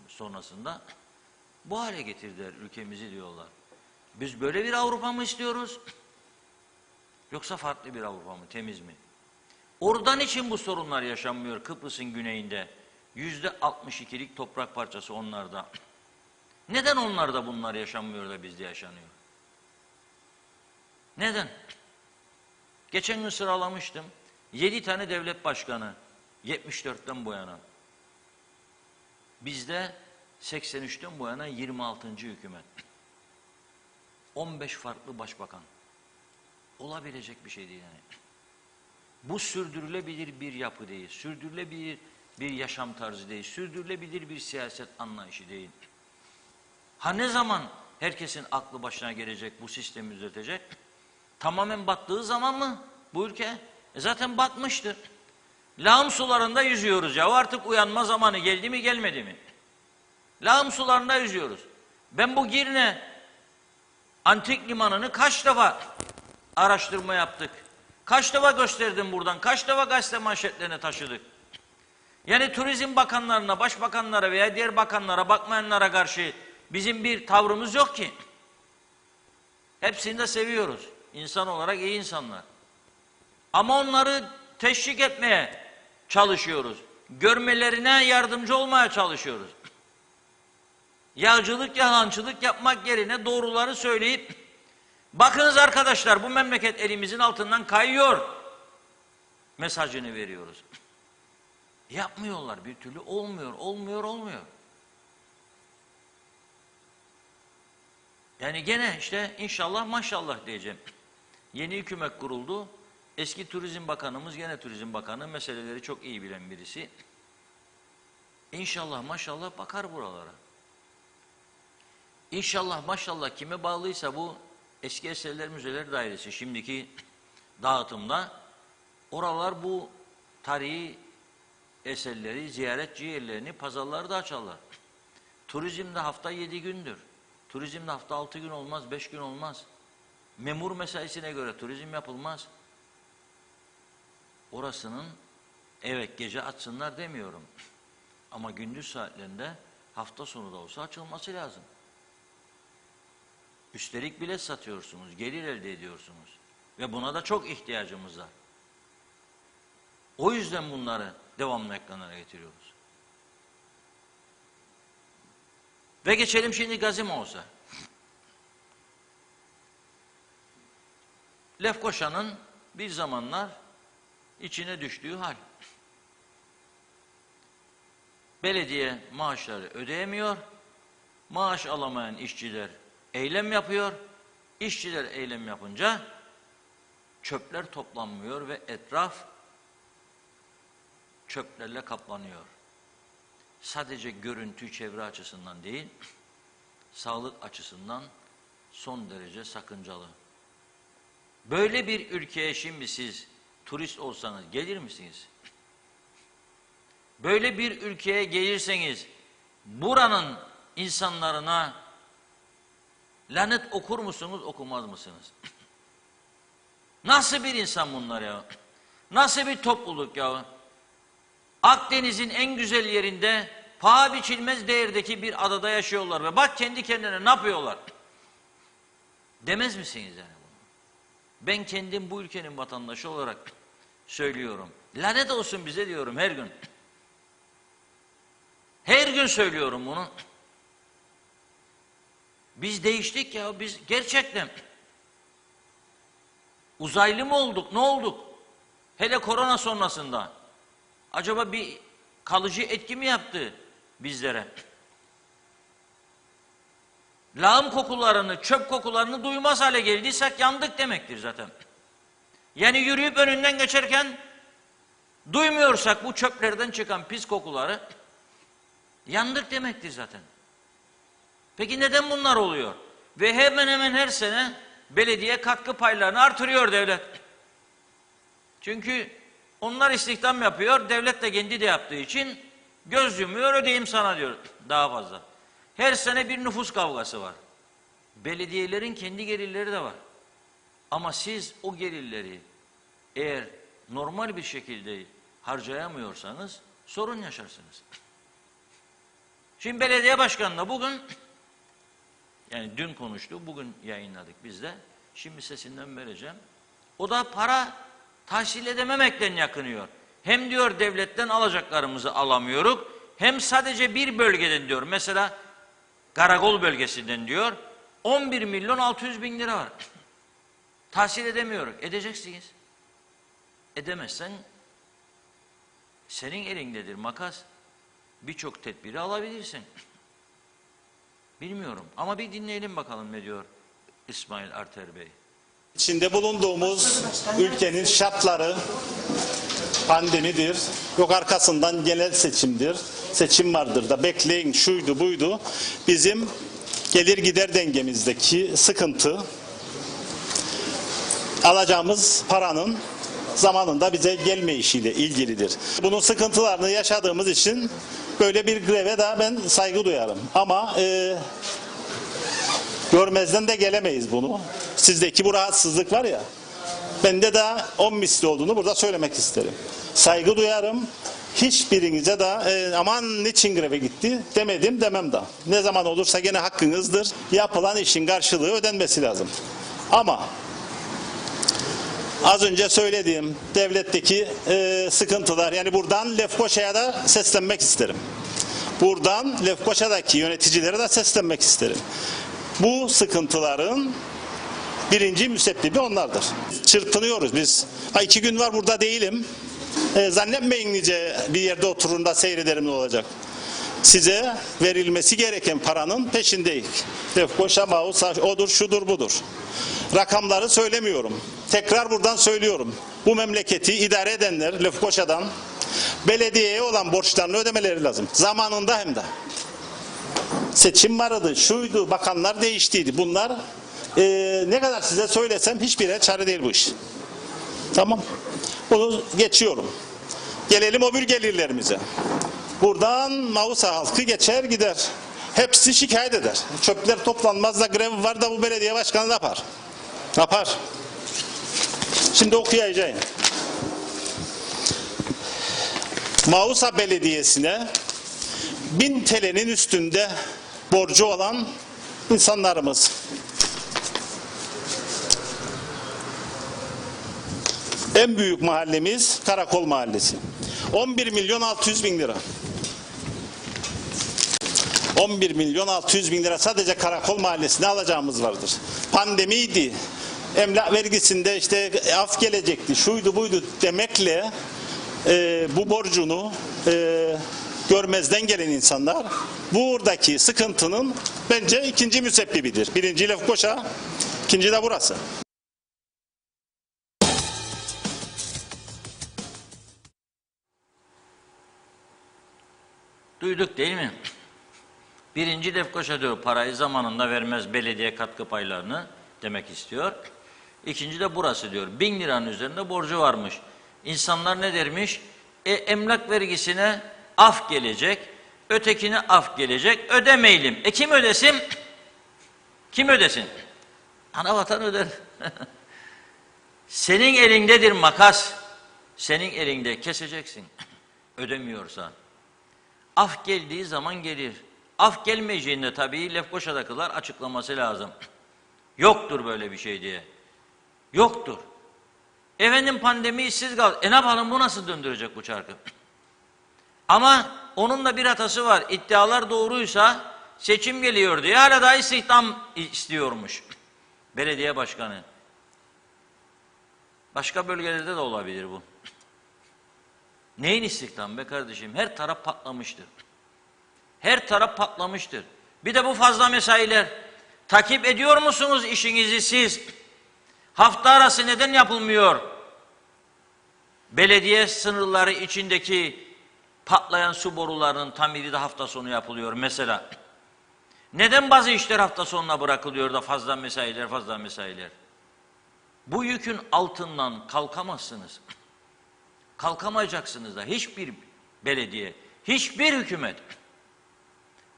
sonrasında bu hale getirdiler ülkemizi diyorlar. Biz böyle bir Avrupa mı istiyoruz? Yoksa farklı bir Avrupa mı? Temiz mi? Oradan için bu sorunlar yaşanmıyor Kıbrıs'ın güneyinde. %62'lik toprak parçası onlarda. Neden onlarda bunlar yaşanmıyor da bizde yaşanıyor? Neden? Geçen gün sıralamıştım. 7 tane devlet başkanı 74'ten bu yana. Bizde 83'ten bu yana 26. hükümet. 15 farklı başbakan. Olabilecek bir şey değil yani. Bu sürdürülebilir bir yapı değil. Sürdürülebilir bir yaşam tarzı değil. Sürdürülebilir bir siyaset anlayışı değil. Ha ne zaman herkesin aklı başına gelecek, bu sistemi düzeltecek? Tamamen battığı zaman mı bu ülke? Zaten batmıştır. Lağım sularında yüzüyoruz ya. Artık uyanma zamanı geldi mi gelmedi mi? Lağım sularında yüzüyoruz. Ben bu Girne antik limanını kaç defa araştırma yaptık. Kaç defa gösterdim buradan. Kaç defa gazete manşetlerine taşıdık. Yani Turizm Bakanlarına, Başbakanlara veya diğer bakanlara, bakmayanlara karşı bizim bir tavrımız yok ki. Hepsini de seviyoruz. İnsan olarak iyi insanlar. Ama onları teşvik etmeye çalışıyoruz. Görmelerine yardımcı olmaya çalışıyoruz. Yağcılık, yalancılık yapmak yerine doğruları söyleyip bakınız arkadaşlar bu memleket elimizin altından kayıyor mesajını veriyoruz. Yapmıyorlar bir türlü, olmuyor. Yani gene işte inşallah maşallah diyeceğim. Yeni hükümet kuruldu. Eski Turizm Bakanımız gene Turizm Bakanı, meseleleri çok iyi bilen birisi. İnşallah maşallah bakar buralara. İnşallah maşallah kime bağlıysa bu Eski Eserler Müzeleri Dairesi şimdiki dağıtımda oralar bu tarihi eserleri, ziyaretçi yerlerini, pazarları da açarlar. Turizmde hafta 7 gündür. Turizmde hafta 6 gün olmaz, 5 gün olmaz. Memur mesaisine göre turizm yapılmaz. Orasının evet gece açsınlar demiyorum. Ama gündüz saatlerinde hafta sonu da olsa açılması lazım. Üstelik bilet satıyorsunuz, gelir elde ediyorsunuz. Ve buna da çok ihtiyacımız var. O yüzden bunları devamlı ekranlara getiriyoruz. Ve geçelim şimdi Gazi Mausa. Lefkoşa'nın bir zamanlar içine düştüğü hal. Belediye maaşları ödeyemiyor, maaş alamayan işçiler eylem yapıyor, işçiler eylem yapınca çöpler toplanmıyor ve etraf çöplerle kaplanıyor. Sadece görüntü, çevre açısından değil, sağlık açısından son derece sakıncalı. Böyle bir ülkeye şimdi siz turist olsanız gelir misiniz? Böyle bir ülkeye gelirseniz buranın insanlarına lanet okur musunuz, okumaz mısınız? Nasıl bir insan bunlar ya? Nasıl bir topluluk ya? Akdeniz'in en güzel yerinde paha biçilmez değerdeki bir adada yaşıyorlar ve bak kendi kendine ne yapıyorlar? Demez misiniz yani bunu? Ben kendim bu ülkenin vatandaşı olarak söylüyorum. Lanet olsun bize diyorum her gün. Her gün söylüyorum bunu. Biz değiştik ya, biz gerçekten uzaylı mı olduk, ne olduk? Hele korona sonrasında. Acaba bir kalıcı etki mi yaptı bizlere? Lağım kokularını, çöp kokularını duymaz hale geldiysek yandık demektir zaten. Yani yürüyüp önünden geçerken duymuyorsak bu çöplerden çıkan pis kokuları yandık demektir zaten. Peki neden bunlar oluyor? Ve hemen hemen her sene belediye katkı paylarını artırıyor devlet. Çünkü onlar istihdam yapıyor, devlet de kendi de yaptığı için göz yumuyor, ödeyim sana diyor daha fazla. Her sene bir nüfus kavgası var. Belediyelerin kendi gelirleri de var. Ama siz o gelirleri eğer normal bir şekilde harcayamıyorsanız sorun yaşarsınız. Şimdi belediye başkanına bugün, yani dün konuştu, bugün yayınladık biz de. Şimdi sesinden vereceğim. O da para tahsil edememekten yakınıyor. Hem diyor devletten alacaklarımızı alamıyoruz, hem sadece bir bölgeden diyor. Mesela Karakol bölgesinden diyor 11 milyon 600 bin lira var. Tahsil edemiyoruz. Edeceksiniz. Edemezsen senin elindedir makas. Birçok tedbiri alabilirsin. Bilmiyorum ama bir dinleyelim bakalım ne diyor İsmail Arter Bey. İçinde bulunduğumuz ülkenin şartları pandemidir. Yok arkasından genel seçimdir. Seçim vardır da bekleyin şuydu buydu. Bizim gelir gider dengemizdeki sıkıntı alacağımız paranın zamanında bize gelmeyişiyle ilgilidir. Bunun sıkıntılarını yaşadığımız için böyle bir greve de ben saygı duyarım. Ama görmezden de gelemeyiz bunu. Sizdeki bu rahatsızlık var ya, bende de 10 misli olduğunu burada söylemek isterim. Saygı duyarım. Hiçbirinize de aman niçin greve gitti demedim, demem de. Ne zaman olursa gene hakkınızdır. Yapılan işin karşılığı ödenmesi lazım. Ama az önce söylediğim devletteki sıkıntılar, yani buradan Lefkoşa'ya da seslenmek isterim. Buradan Lefkoşa'daki yöneticilere de seslenmek isterim. Bu sıkıntıların birinci müsebbibi onlardır. Çırpınıyoruz biz. 2 gün var burada değilim. Zannetmeyin nice bir yerde oturun da seyrederim ne olacak. Size verilmesi gereken paranın peşindeyiz. Lefkoşa, Mausa, odur, şudur, budur. Rakamları söylemiyorum. Tekrar buradan söylüyorum. Bu memleketi idare edenler Lefkoşa'dan belediyeye olan borçlarını ödemeleri lazım. Zamanında hem de. Seçim vardı, şuydu, bakanlar değiştiydi. Bunlar ne kadar size söylesem hiçbirine çare değil bu iş. Tamam. Bunu geçiyorum. Gelelim öbür gelirlerimize. Buradan Mausa halkı geçer gider. Hepsi şikayet eder. Çöpler toplanmaz da grev var da bu belediye başkanı ne yapar? Ne yapar? Şimdi okuyacağım. Mausa Belediyesi'ne 1000 TL'nin üstünde borcu olan insanlarımız. En büyük mahallemiz Karakol Mahallesi. 11 milyon 600 bin lira. 11 milyon 600 bin lira sadece Karakol Mahallesi'ne alacağımız vardır. Pandemiydi. Emlak vergisinde işte af gelecekti, şuydu buydu demekle bu borcunu görmezden gelen insanlar buradaki sıkıntının bence ikinci müsebbibidir. Birinci Lefkoşa, ikinci de burası. Duyduk değil mi? Birinci Lefkoşa diyor parayı zamanında vermez belediye katkı paylarını demek istiyor. İkinci de burası diyor. 1000 liranın üzerinde borcu varmış. İnsanlar ne dermiş? Emlak vergisine af gelecek, ötekine af gelecek, ödemeyelim. Kim ödesin? Kim ödesin? Anavatan öder. Senin elindedir makas. Senin elinde keseceksin. Ödemiyorsa. Af geldiği zaman gelir. Af gelmeyeceğinde tabii Lefkoşa'dakiler açıklaması lazım. Yoktur böyle bir şey diye. Yoktur. Efendim pandemi işsiz kaldı. Ne yapalım, bu nasıl döndürecek bu çarkı? Ama onun da bir hatası var. İddialar doğruysa seçim geliyor diye hala da istihdam istiyormuş. Belediye başkanı. Başka bölgelerde de olabilir bu. Neyin istihdam be kardeşim? Her taraf patlamıştır. Her taraf patlamıştır. Bir de bu fazla mesailer. Takip ediyor musunuz işinizi siz? Hafta arası neden yapılmıyor? Belediye sınırları içindeki patlayan su borularının tamiri de hafta sonu yapılıyor mesela. Neden bazı işler hafta sonuna bırakılıyor da fazla mesailer? Bu yükün altından kalkamazsınız. Kalkamayacaksınız da hiçbir belediye, hiçbir hükümet.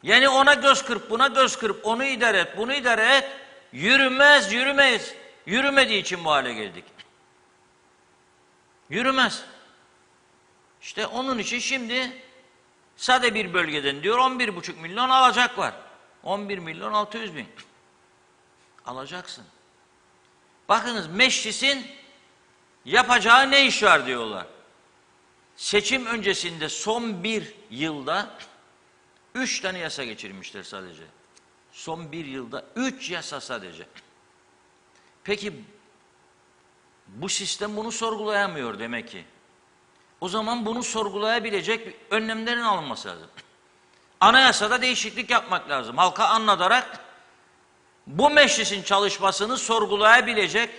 Yani ona göz kırp, buna göz kırp, onu idare et, bunu idare et. Yürümez, yürümeyiz. Yürümediği için bu hale geldik. Yürümez. İşte onun için şimdi sade bir bölgeden diyor 11,5 milyon alacak var. 11 milyon 600 bin. Alacaksın. Bakınız meclisin yapacağı ne iş var diyorlar. Seçim öncesinde son bir yılda 3 tane yasa geçirmişler sadece. Son bir yılda 3 yasa sadece. Peki bu sistem bunu sorgulayamıyor demek ki. O zaman bunu sorgulayabilecek önlemlerin alınması lazım. Anayasada değişiklik yapmak lazım. Halka anlatarak bu meclisin çalışmasını sorgulayabilecek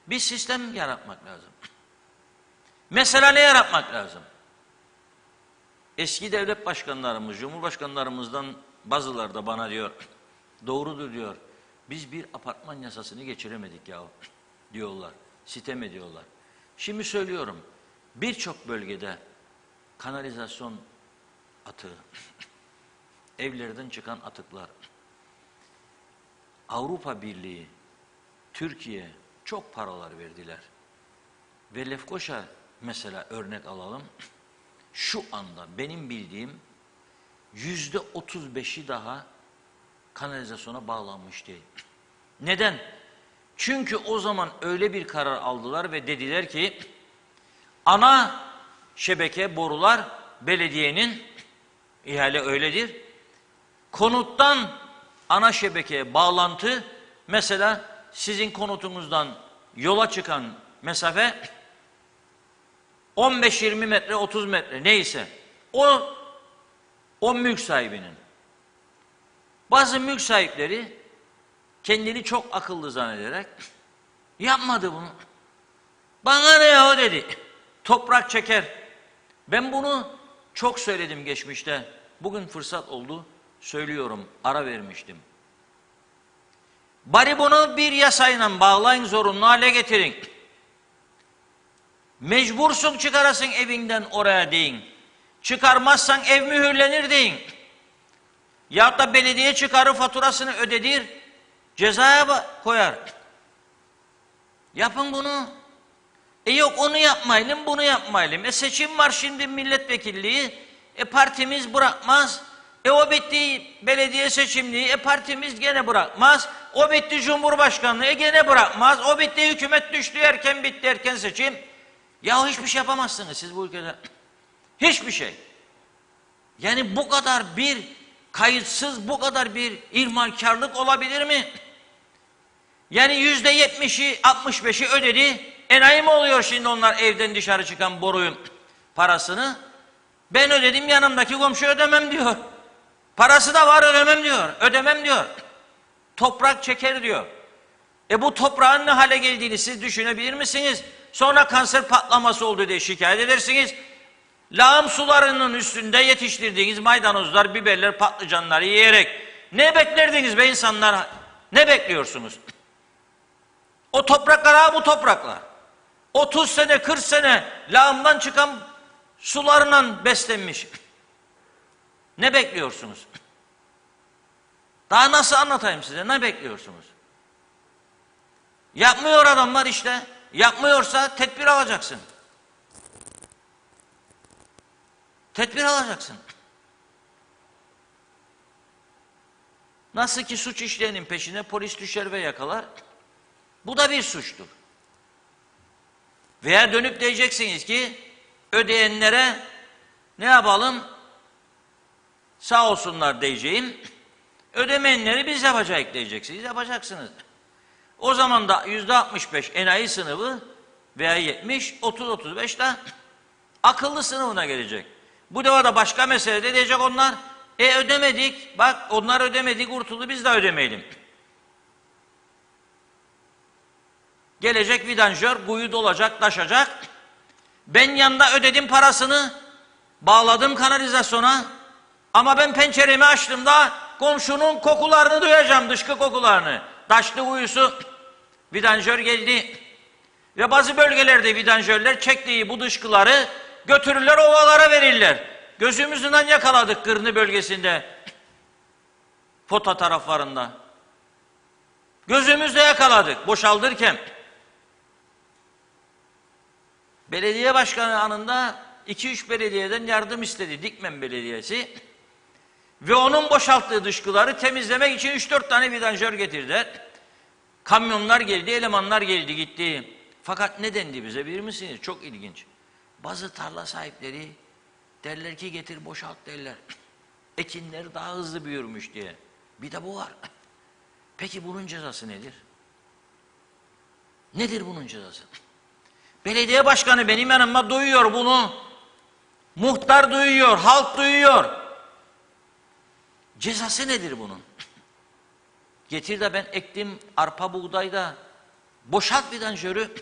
bir sistem yaratmak lazım. Mesela ne yaratmak lazım? Eski devlet başkanlarımız, cumhurbaşkanlarımızdan bazıları da bana diyor, doğrudur diyor, biz bir apartman yasasını geçiremedik ya diyorlar, sitem ediyorlar. Şimdi söylüyorum, birçok bölgede kanalizasyon atığı, evlerden çıkan atıklar, Avrupa Birliği, Türkiye çok paralar verdiler. Ve Lefkoşa mesela örnek alalım. Şu anda benim bildiğim %35'i daha kanalizasyona bağlanmış değil. Neden? Çünkü o zaman öyle bir karar aldılar ve dediler ki ana şebeke borular belediyenin, ihale öyledir. Konuttan ana şebekeye bağlantı, mesela sizin konutunuzdan yola çıkan mesafe 15-20 metre, 30 metre neyse o mülk sahibinin. Bazı mülk sahipleri kendini çok akıllı zannederek yapmadı bunu. Bana ne ya dedi. Toprak çeker. Ben bunu çok söyledim geçmişte. Bugün fırsat oldu. Söylüyorum. Ara vermiştim. Bari bunu bir yasayla bağlayın, zorunlu hale getirin. Mecbursun çıkarasın evinden oraya deyin. Çıkarmazsan ev mühürlenir deyin. Yahut da belediye çıkarı faturasını ödedir, cezaya koyar. Yapın bunu. Yok onu yapmayalım, bunu yapmayalım. Seçim var şimdi, milletvekilliği. Partimiz bırakmaz. O bitti belediye seçimliği. Partimiz gene bırakmaz. O bitti cumhurbaşkanlığı. Gene bırakmaz. O bitti hükümet düştü, erken bitti, erken seçim. Ya hiçbir şey yapamazsınız siz bu ülkede. Hiçbir şey. Yani bu kadar bir kayıtsız, bu kadar bir ihmalkarlık olabilir mi? Yani %70'i, 65'i ödedi. Enayi mi oluyor şimdi onlar evden dışarı çıkan boruyun parasını? Ben ödedim, yanımdaki komşu ödemem diyor. Parası da var, ödemem diyor. Ödemem diyor. Toprak çeker diyor. Bu toprağın ne hale geldiğini siz düşünebilir misiniz? Sonra kanser patlaması oldu diye şikayet edersiniz. Lağım sularının üstünde yetiştirdiğiniz maydanozlar, biberler, patlıcanları yiyerek ne beklerdiniz be insanlar? Ne bekliyorsunuz? O topraklar, bu topraklar. 30 sene, 40 sene lağımdan çıkan sularla beslenmiş. Ne bekliyorsunuz? Daha nasıl anlatayım size? Ne bekliyorsunuz? Yapmıyor adamlar işte. Yapmıyorsa tedbir alacaksın. Tedbir alacaksın. Nasıl ki suç işleyenin peşine polis düşer ve yakalar. Bu da bir suçtur. Veya dönüp diyeceksiniz ki ödeyenlere ne yapalım? Sağ olsunlar diyeceğim. Ödemeyenleri biz yapacağız diyeceksiniz. Yapacaksınız. O zaman da %65 enayi sınıfı veya 70, 30-35 de akıllı sınıfına gelecek. Bu defa da başka mesele de diyecek onlar. Ödemedik. Bak onlar ödemedi, kurtuldu, biz de ödemeyelim. Gelecek vidanjör, kuyu dolacak, taşacak. Ben yanında ödedim parasını, bağladım kanalizasyona. Ama ben penceremi açtım da komşunun kokularını duyacağım, dışkı kokularını. Taşlı kuyusu, vidanjör geldi. Ve bazı bölgelerde vidanjörler çektiği bu dışkıları götürürler, ovalara verirler. Gözümüzden yakaladık Kırnı bölgesinde, Fota taraflarında. Gözümüzle yakaladık boşaldırken. Belediye başkanı anında 2-3 belediyeden yardım istedi. Dikmen Belediyesi. Ve onun boşalttığı dışkıları temizlemek için 3-4 tane vidanjör getirdiler. Kamyonlar geldi, elemanlar geldi gitti. Fakat ne dendi bize bilir misiniz? Çok ilginç. Bazı tarla sahipleri derler ki getir boşalt derler. Ekinler daha hızlı büyürmüş diye. Bir de bu var. Peki bunun cezası nedir? Nedir bunun cezası? Belediye başkanı benim yanıma duyuyor bunu. Muhtar duyuyor, halk duyuyor. Cezası nedir bunun? Getir de ben ektim arpa buğdayda boşalt vidanjörü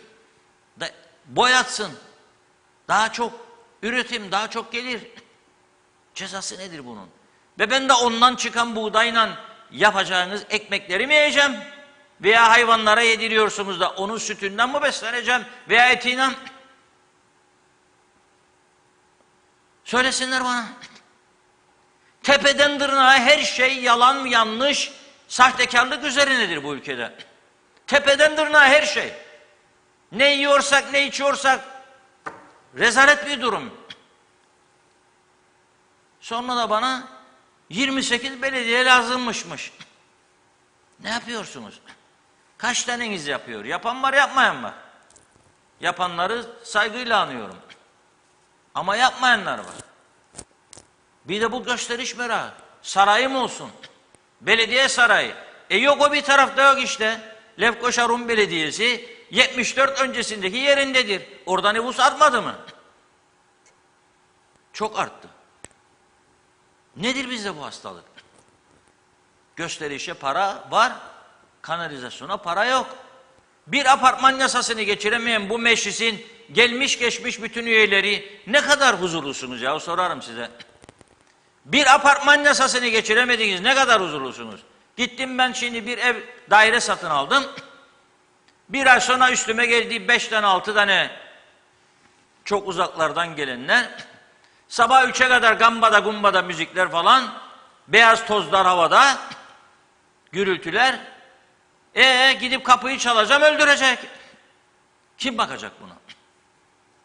da boyatsın. Daha çok üretim, daha çok gelir. Cezası nedir bunun? Ve ben de ondan çıkan buğdayla yapacağınız ekmekleri mi yiyeceğim? Veya hayvanlara yediriyorsunuz da onun sütünden mi besleneceğim? Veya etiyle? Söylesinler bana. Tepeden tırnağa her şey yalan, yanlış, sahtekarlık üzerinedir bu ülkede. Tepeden tırnağa her şey. Ne yiyorsak, ne içiyorsak rezalet bir durum. Sonra da bana 28 belediye lazımmışmış. Ne yapıyorsunuz? Kaç taneniz yapıyor? Yapan var, yapmayan var. Yapanları saygıyla anıyorum. Ama yapmayanlar var. Bir de bu gösteriş merakı. Sarayım olsun. Belediye sarayı. Yok o bir tarafta yok işte. Lefkoşa Rum Belediyesi 74 öncesindeki yerindedir. Orada nüfus artmadı mı? Çok arttı. Nedir bizde bu hastalık? Gösterişe para var, kanalizasyona para yok. Bir apartman yasasını geçiremeyen bu meclisin gelmiş geçmiş bütün üyeleri ne kadar huzurlusunuz ya, sorarım size. Bir apartman yasasını geçiremediniz, ne kadar huzurlusunuz? Gittim ben şimdi bir ev, daire satın aldım. Bir ay sonra üstüme geldi 5 tane 6 tane çok uzaklardan gelenler. Sabah 3'e kadar gambada gumbada müzikler falan. Beyaz tozlar havada. Gürültüler. Gidip kapıyı çalacağım, öldürecek. Kim bakacak buna?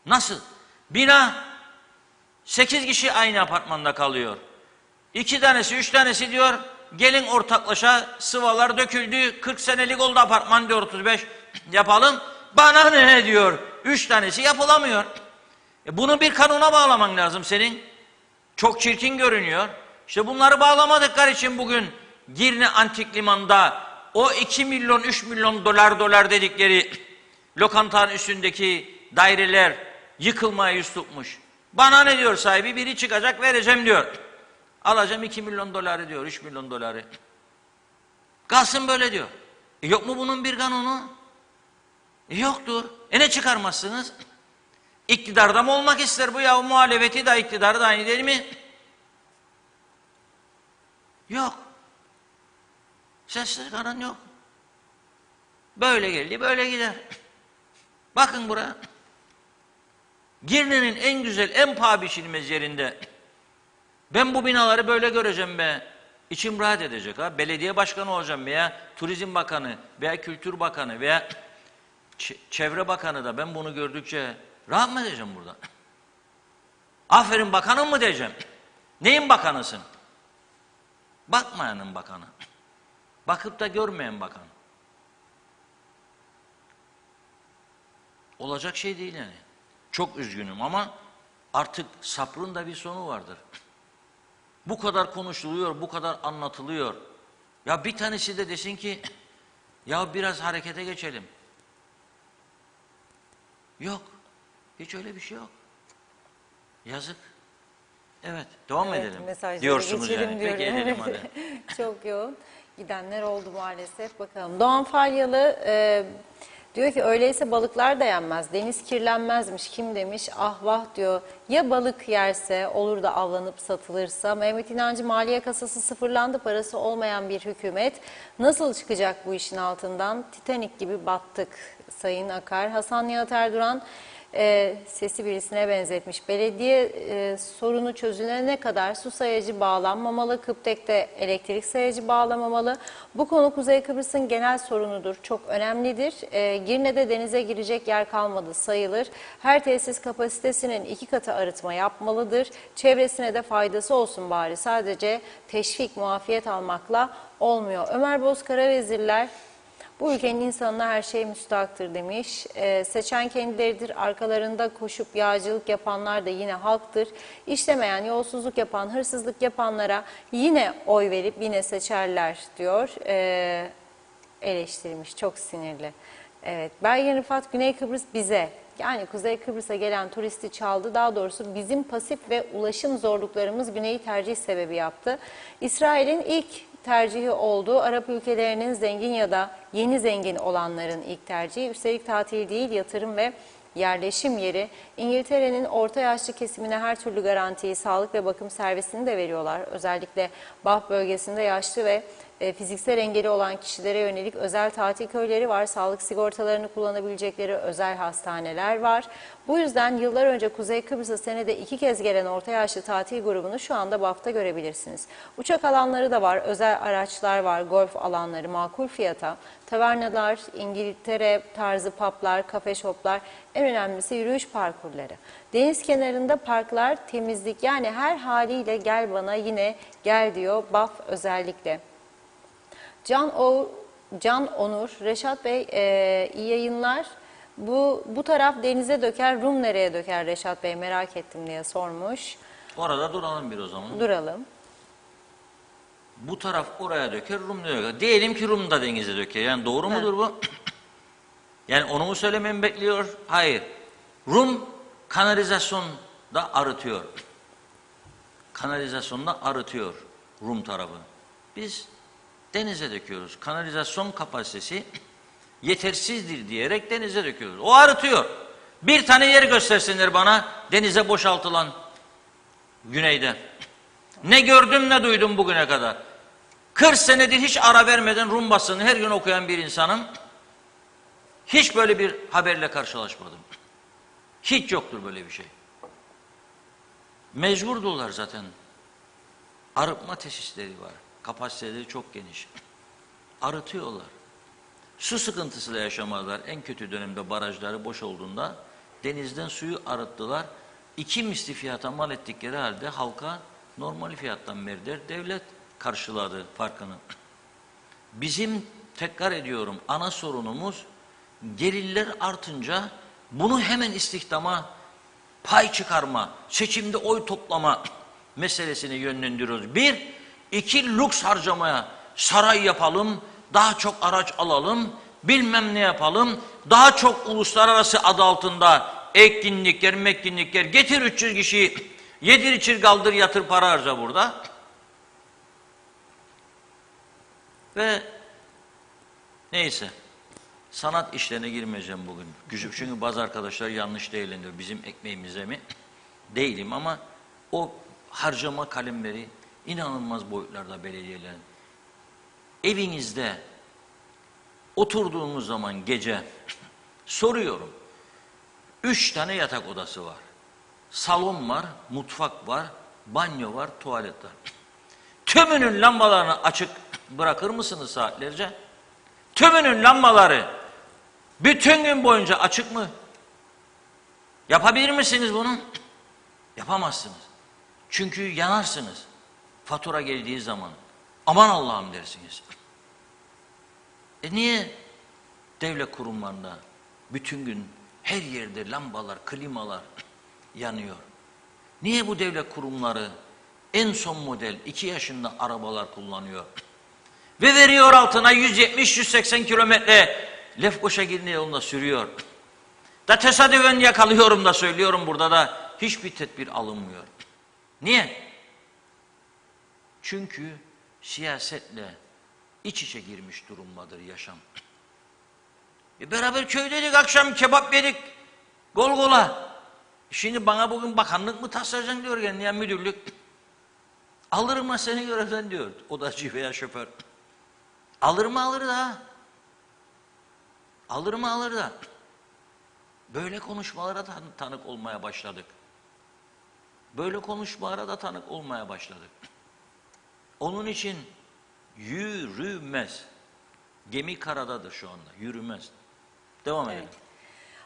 Nasıl? Bina 8 kişi aynı apartmanda kalıyor. 2 tanesi 3 tanesi diyor gelin ortaklaşa sıvalar döküldü. 40 senelik oldu apartman diyor, 35 yapalım. Bana ne diyor? 3 tanesi yapılamıyor. Bunu bir kanuna bağlaman lazım senin. Çok çirkin görünüyor. İşte bunları bağlamadıkları için bugün Girne Antik Liman'da o 2 milyon 3 milyon dolar dedikleri lokantanın üstündeki daireler yıkılmaya yüz tutmuş. Bana ne diyor sahibi? Biri çıkacak vereceğim diyor. Alacağım 2 milyon doları diyor, 3 milyon doları. Kalsın böyle diyor. Yok mu bunun bir kanunu? Yoktur. Ne çıkarmazsınız? İktidarda mı olmak ister bu ya? Muhalefeti de iktidarı da aynı değil mi? Yok. Sessiz kalan yok. Böyle geldi, böyle gider. Bakın buraya. Girne'nin en güzel, en paha biçilmez yerinde. Ben bu binaları böyle göreceğim be. İçim rahat edecek ha. Belediye başkanı olacağım veya Turizm Bakanı veya Kültür Bakanı veya Çevre Bakanı da ben bunu gördükçe rahat mı edeceğim burada? Aferin bakanım mı diyeceğim? Neyin bakanısın? Bakmayanın bakanı. Bakıp da görmeyen bakan. Olacak şey değil yani. Çok üzgünüm ama artık sabrın da bir sonu vardır. Bu kadar konuşuluyor, bu kadar anlatılıyor. Ya bir tanesi de desin ki ya biraz harekete geçelim. Yok. Hiç öyle bir şey yok. Yazık. Evet, devam edelim diyorsunuz yani. Diyorum. Peki edelim hadi. Çok yoğun. Gidenler oldu maalesef. Bakalım. Doğan Falyalı Diyor ki öyleyse balıklar da yenmez, deniz kirlenmezmiş, kim demiş, ah vah diyor. Ya balık yerse, olur da avlanıp satılırsa. Mehmet İnancı, maliye kasası sıfırlandı, parası olmayan bir hükümet nasıl çıkacak bu işin altından? Titanik gibi battık Sayın Akar. Hasan Nihat Erduran sesi birisine benzetmiş. Belediye sorunu çözülene kadar su sayacı bağlanmamalı, Kıptek'te elektrik sayacı bağlamamalı. Bu konu Kuzey Kıbrıs'ın genel sorunudur, çok önemlidir. Girne'de denize girecek yer kalmadı sayılır. Her tesis kapasitesinin 2 katı arıtma yapmalıdır. Çevresine de faydası olsun bari. Sadece teşvik, muafiyet almakla olmuyor. Ömer Bozkara vezirler, bu ülkenin insanına her şey müstahaktır demiş. Seçen kendileridir. Arkalarında koşup yağcılık yapanlar da yine halktır. İşlemeyen, yolsuzluk yapan, hırsızlık yapanlara yine oy verip yine seçerler diyor. Eleştirmiş. Çok sinirli. Evet. Belgin Rıfat, Güney Kıbrıs bize, yani Kuzey Kıbrıs'a gelen turisti çaldı. Daha doğrusu bizim pasif ve ulaşım zorluklarımız Güney'i tercih sebebi yaptı. İsrail'in ilk tercihi oldu. Arap ülkelerinin zengin ya da yeni zengin olanların ilk tercihi. Üstelik tatil değil, yatırım ve yerleşim yeri. İngiltere'nin orta yaşlı kesimine her türlü garantiyi, sağlık ve bakım servisini de veriyorlar. Özellikle Bah bölgesinde yaşlı ve fiziksel engeli olan kişilere yönelik özel tatil köyleri var. Sağlık sigortalarını kullanabilecekleri özel hastaneler var. Bu yüzden yıllar önce Kuzey Kıbrıs'a senede 2 kez gelen orta yaşlı tatil grubunu şu anda BAF'ta görebilirsiniz. Uçak alanları da var, özel araçlar var, golf alanları makul fiyata, tavernalar, İngiltere tarzı publar, kafe shoplar, en önemlisi yürüyüş parkurları. Deniz kenarında parklar, temizlik, yani her haliyle gel bana yine gel diyor BAF özellikle. Can Onur, Reşat Bey iyi yayınlar. Bu taraf denize döker, Rum nereye döker Reşat Bey, merak ettim diye sormuş. Orada duralım bir o zaman. Duralım. Bu taraf oraya döker, Rum nereye döker? Diyelim ki Rum da denize döker. Yani doğru mudur bu? Yani onu mu söylememi bekliyor? Hayır. Rum kanalizasyonda arıtıyor. Kanalizasyonda arıtıyor Rum tarafı. Biz denize döküyoruz. Kanalizasyon kapasitesi yetersizdir diyerek denize döküyoruz. O arıtıyor. Bir tane yer göstersinler bana denize boşaltılan güneyde. Ne gördüm ne duydum bugüne kadar. 40 senedir hiç ara vermeden Rum basını her gün okuyan bir insanım. Hiç böyle bir haberle karşılaşmadım. Hiç yoktur böyle bir şey. Mecburdular zaten. Arıtma tesisleri var. Kapasiteleri çok geniş. Arıtıyorlar. Su sıkıntısıyla yaşamadılar. En kötü dönemde barajları boş olduğunda denizden suyu arıttılar. 2 misli fiyata mal ettikleri halde halka normal fiyattan verdiler. Devlet karşıladı farkını. Bizim, tekrar ediyorum, ana sorunumuz gelirler artınca bunu hemen istihdama, pay çıkarma, seçimde oy toplama meselesini yönlendiriyoruz. 1, 2 lüks harcamaya, saray yapalım, daha çok araç alalım, bilmem ne yapalım, daha çok uluslararası adı altında etkinlikler, mekkinlikler, getir 300 kişiyi, yedir içir kaldır yatır para harca burada. Ve neyse, sanat işlerine girmeyeceğim bugün. Çünkü bazı arkadaşlar yanlış değerlendiriyor. Bizim ekmeğimize mi? Değilim ama o harcama kalemleri inanılmaz boyutlarda belediyelerin. Evinizde oturduğunuz zaman gece soruyorum. 3 tane yatak odası var. Salon var, mutfak var, banyo var, tuvalet var. Tümünün lambalarını açık bırakır mısınız saatlerce? Tümünün lambaları bütün gün boyunca açık mı? Yapabilir misiniz bunu? Yapamazsınız. Çünkü yanarsınız. Fatura geldiği zaman aman Allah'ım dersiniz. Niye devlet kurumlarında bütün gün her yerde lambalar, klimalar yanıyor? Niye bu devlet kurumları en son model 2 yaşında arabalar kullanıyor? Ve veriyor altına 170-180 kilometre Lefkoşa Girne yolunda sürüyor. Da tesadüfen yakalıyorum da söylüyorum, burada da hiçbir tedbir alınmıyor. Niye? Çünkü siyasetle iç içe girmiş durumdadır yaşam. Beraber köydeydik, akşam kebap yedik. Gol gola. Şimdi bana bugün bakanlık mı taslayacaksın diyor yani müdürlük. Alırım mı seni görevden diyor odacı veya şoför. Alır mı alır da. Alır mı alır da. Böyle konuşmalara tanık olmaya başladık. Böyle konuşmalara da tanık olmaya başladık. Onun için yürümez. Gemi karadadır şu anda, yürümez. Devam edelim.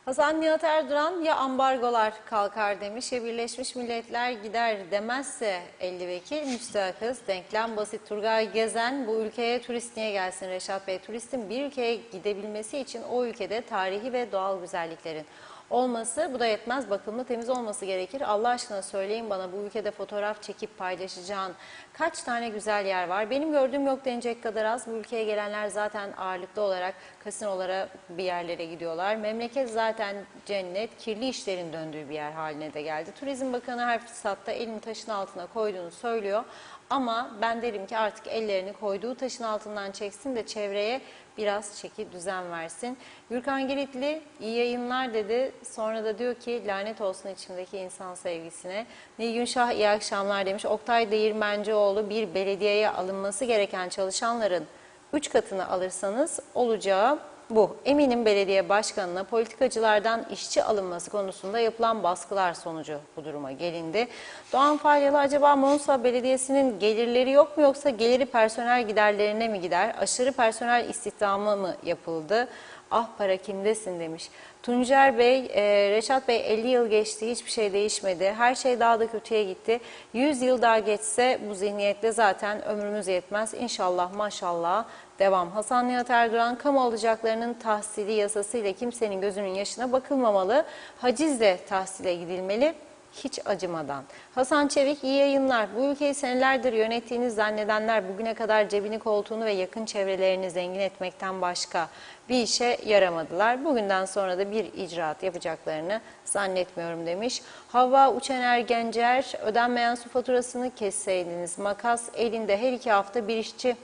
Hasan Nihat Erduran ya ambargolar kalkar demiş ya Birleşmiş Milletler gider demezse 50 vekil müstahakız. Denklem basit. Turgay Gezen bu ülkeye turist niye gelsin Reşat Bey? Turistin bir ülkeye gidebilmesi için o ülkede tarihi ve doğal güzelliklerin olması, bu da yetmez, bakımlı temiz olması gerekir. Allah aşkına söyleyin bana, bu ülkede fotoğraf çekip paylaşacağın kaç tane güzel yer var? Benim gördüğüm yok denecek kadar az. Bu ülkeye gelenler zaten ağırlıklı olarak kasinolara, bir yerlere gidiyorlar. Memleket zaten cennet, kirli işlerin döndüğü bir yer haline de geldi. Turizm Bakanı her fırsatta elini taşın altına koyduğunu söylüyor. Ama ben derim ki artık ellerini koyduğu taşın altından çeksin de çevreye biraz çeki düzen versin. Gürkan Giritli iyi yayınlar dedi. Sonra da diyor ki lanet olsun içimdeki insan sevgisine. Nilgün Şah iyi akşamlar demiş. Oktay Değirmencioğlu bir belediyeye alınması gereken çalışanların 3 katını alırsanız olacağı bu. Eminim belediye başkanına politikacılardan işçi alınması konusunda yapılan baskılar sonucu bu duruma gelindi. Doğan Falyalı acaba Monsa Belediyesi'nin gelirleri yok mu yoksa geliri personel giderlerine mi gider? Aşırı personel istihdamı mı yapıldı? Ah para kimdesin demiş. Tuncer Bey, Reşat Bey 50 yıl geçti, hiçbir şey değişmedi. Her şey daha da kötüye gitti. 100 yıl daha geçse bu zihniyetle zaten ömrümüz yetmez. İnşallah maşallah devam. Hasan Nihat Erduran, kamu alacaklarının tahsili yasasıyla kimsenin gözünün yaşına bakılmamalı. Hacizle tahsile gidilmeli. Hiç acımadan. Hasan Çevik iyi yayınlar. Bu ülkeyi senelerdir yönettiğini zannedenler bugüne kadar cebini, koltuğunu ve yakın çevrelerini zengin etmekten başka bir işe yaramadılar. Bugünden sonra da bir icraat yapacaklarını zannetmiyorum demiş. Havva Uçener Gencer, ödenmeyen su faturasını kesseydiniz. Makas elinde her 2 hafta bir işçi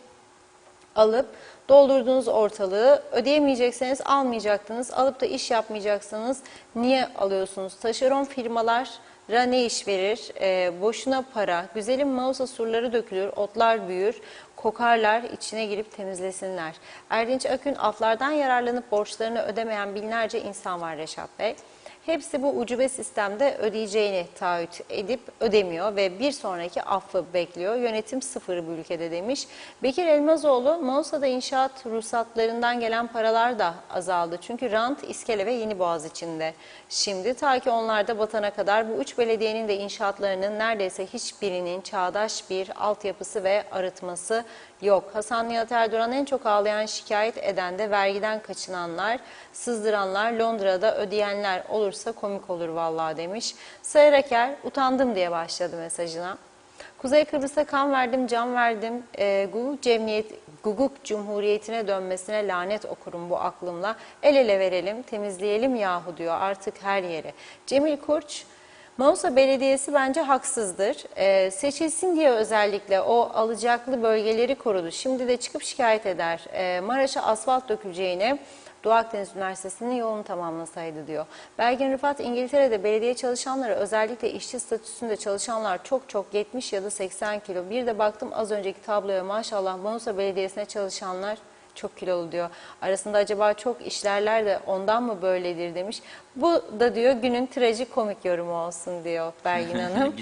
alıp doldurduğunuz ortalığı, ödeyemeyecekseniz almayacaktınız. Alıp da iş yapmayacaksanız niye alıyorsunuz? Taşeron firmalara ne iş verir? Boşuna para. Güzelim Mausa surları dökülür, otlar büyür, kokarlar, içine girip temizlesinler. Erdinç Akün, aflardan yararlanıp borçlarını ödemeyen binlerce insan var Reşat Bey. Hepsi bu ucube sistemde ödeyeceğini taahhüt edip ödemiyor ve bir sonraki affı bekliyor. Yönetim sıfır bu ülkede demiş. Bekir Elmazoğlu, Monsa'da inşaat ruhsatlarından gelen paralar da azaldı. Çünkü rant, iskele ve Yeniboğaz içinde. Şimdi ta ki onlar da batana kadar bu 3 belediyenin de inşaatlarının neredeyse hiçbirinin çağdaş bir altyapısı ve arıtması yok. Hasan Nihat Erduran, en çok ağlayan, şikayet eden de vergiden kaçınanlar, sızdıranlar, Londra'da ödeyenler olursa komik olur vallahi demiş. Sayar Aker, utandım diye başladı mesajına. Kuzey Kıbrıs'a kan verdim, can verdim. Guguk Cumhuriyeti'ne dönmesine lanet okurum bu aklımla. El ele verelim, temizleyelim yahu diyor artık her yere. Cemil Kurç, Manisa Belediyesi bence haksızdır. Seçilsin diye özellikle o alacaklı bölgeleri korudu. Şimdi de çıkıp şikayet eder. Maraş'a asfalt döküleceğine Doğu Akdeniz Üniversitesi'nin yolunu tamamlasaydı diyor. Belgin Rıfat, İngiltere'de belediye çalışanları, özellikle işçi statüsünde çalışanlar çok 70 ya da 80 kilo. Bir de baktım az önceki tabloya, maşallah Manisa Belediyesi'ne çalışanlar çok kilolu diyor. Arasında acaba çok işlerler de ondan mı böyledir demiş. Bu da diyor günün trajikomik yorumu olsun diyor Belgin Hanım.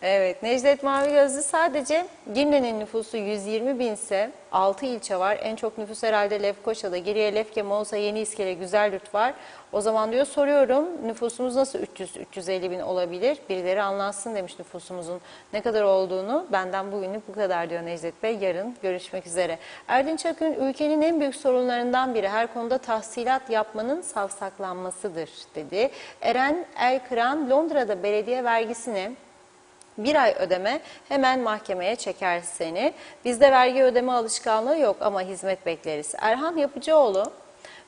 Evet, Necdet Mavigözlü, sadece Gimle'nin nüfusu 120 binse 6 ilçe var. En çok nüfus herhalde Lefkoşa'da. Geriye Lefke, Monsa, Yeniiskele, Güzelyurt var. O zaman diyor soruyorum, nüfusumuz nasıl 300-350 bin olabilir? Birileri anlatsın demiş nüfusumuzun ne kadar olduğunu. Benden bugünlük bu kadar diyor Necdet Bey. Yarın görüşmek üzere. Erdinç Akün, ülkenin en büyük sorunlarından biri her konuda tahsilat yapmanın savsaklanmasıdır dedi. Eren Elkıran, Londra'da belediye vergisini bir ay ödeme, hemen mahkemeye çeker seni. Bizde vergi ödeme alışkanlığı yok ama hizmet bekleriz. Erhan Yapıcıoğlu,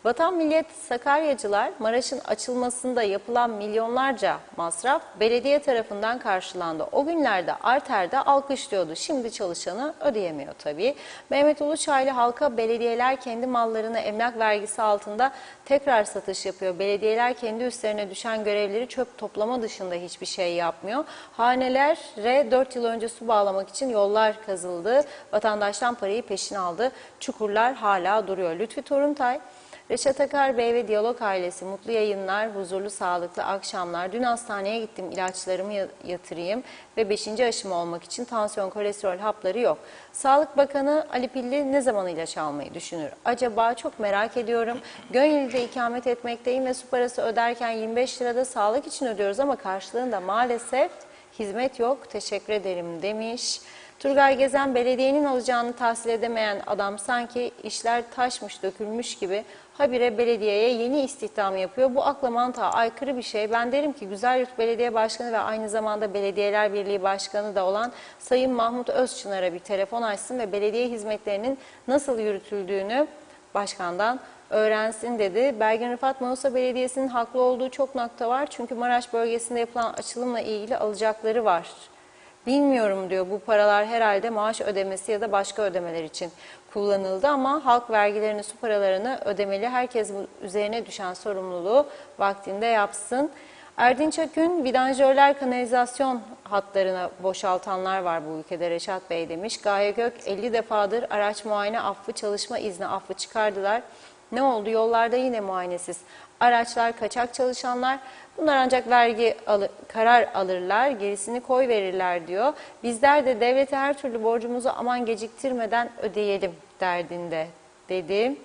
Vatan millet Sakaryacılar Maraş'ın açılmasında yapılan milyonlarca masraf belediye tarafından karşılandı. O günlerde arterde alkışlıyordu. Şimdi çalışanı ödeyemiyor tabii. Mehmet Uluçaylı halka belediyeler kendi mallarını emlak vergisi altında tekrar satış yapıyor. Belediyeler kendi üstlerine düşen görevleri çöp toplama dışında hiçbir şey yapmıyor. Hanelere 4 yıl önce su bağlamak için yollar kazıldı. Vatandaştan parayı peşin aldı. Çukurlar hala duruyor. Lütfi Toruntay, Reşat Akar Bey ve Diyalog ailesi mutlu yayınlar, huzurlu, sağlıklı akşamlar. Dün hastaneye gittim, ilaçlarımı yatırayım ve 5. aşım olmak için tansiyon, kolesterol hapları yok. Sağlık Bakanı Ali Pilli ne zaman ilaç almayı düşünür? Acaba çok merak ediyorum. Gönüllü'de ikamet etmekteyim ve su parası öderken 25 lirada sağlık için ödüyoruz ama karşılığında maalesef hizmet yok. Teşekkür ederim demiş. Turgay Gezen, belediyenin alacağını tahsil edemeyen adam sanki işler taşmış dökülmüş gibi habire belediyeye yeni istihdam yapıyor. Bu akla mantığa aykırı bir şey. Ben derim ki Güzelyurt Belediye Başkanı ve aynı zamanda Belediyeler Birliği Başkanı da olan Sayın Mahmut Özçınar'a bir telefon açsın ve belediye hizmetlerinin nasıl yürütüldüğünü başkandan öğrensin dedi. Belgin Rıfat, Manisa Belediyesi'nin haklı olduğu çok nokta var. Çünkü Maraş bölgesinde yapılan açılımla ilgili alacakları var. Bilmiyorum diyor, bu paralar herhalde maaş ödemesi ya da başka ödemeler için kullanıldı ama halk vergilerini, su paralarını ödemeli. Herkes bu üzerine düşen sorumluluğu vaktinde yapsın. Erdinç Akün, vidanjörler kanalizasyon hatlarına boşaltanlar var bu ülkede Reşat Bey demiş. Gaye Gök, 50 defadır araç muayene affı, çalışma izni affı çıkardılar. Ne oldu? Yollarda yine muayenesiz araçlar, kaçak çalışanlar. Bunlar ancak karar alırlar, gerisini koy verirler diyor. Bizler de devlete her türlü borcumuzu aman geciktirmeden ödeyelim derdinde dedi.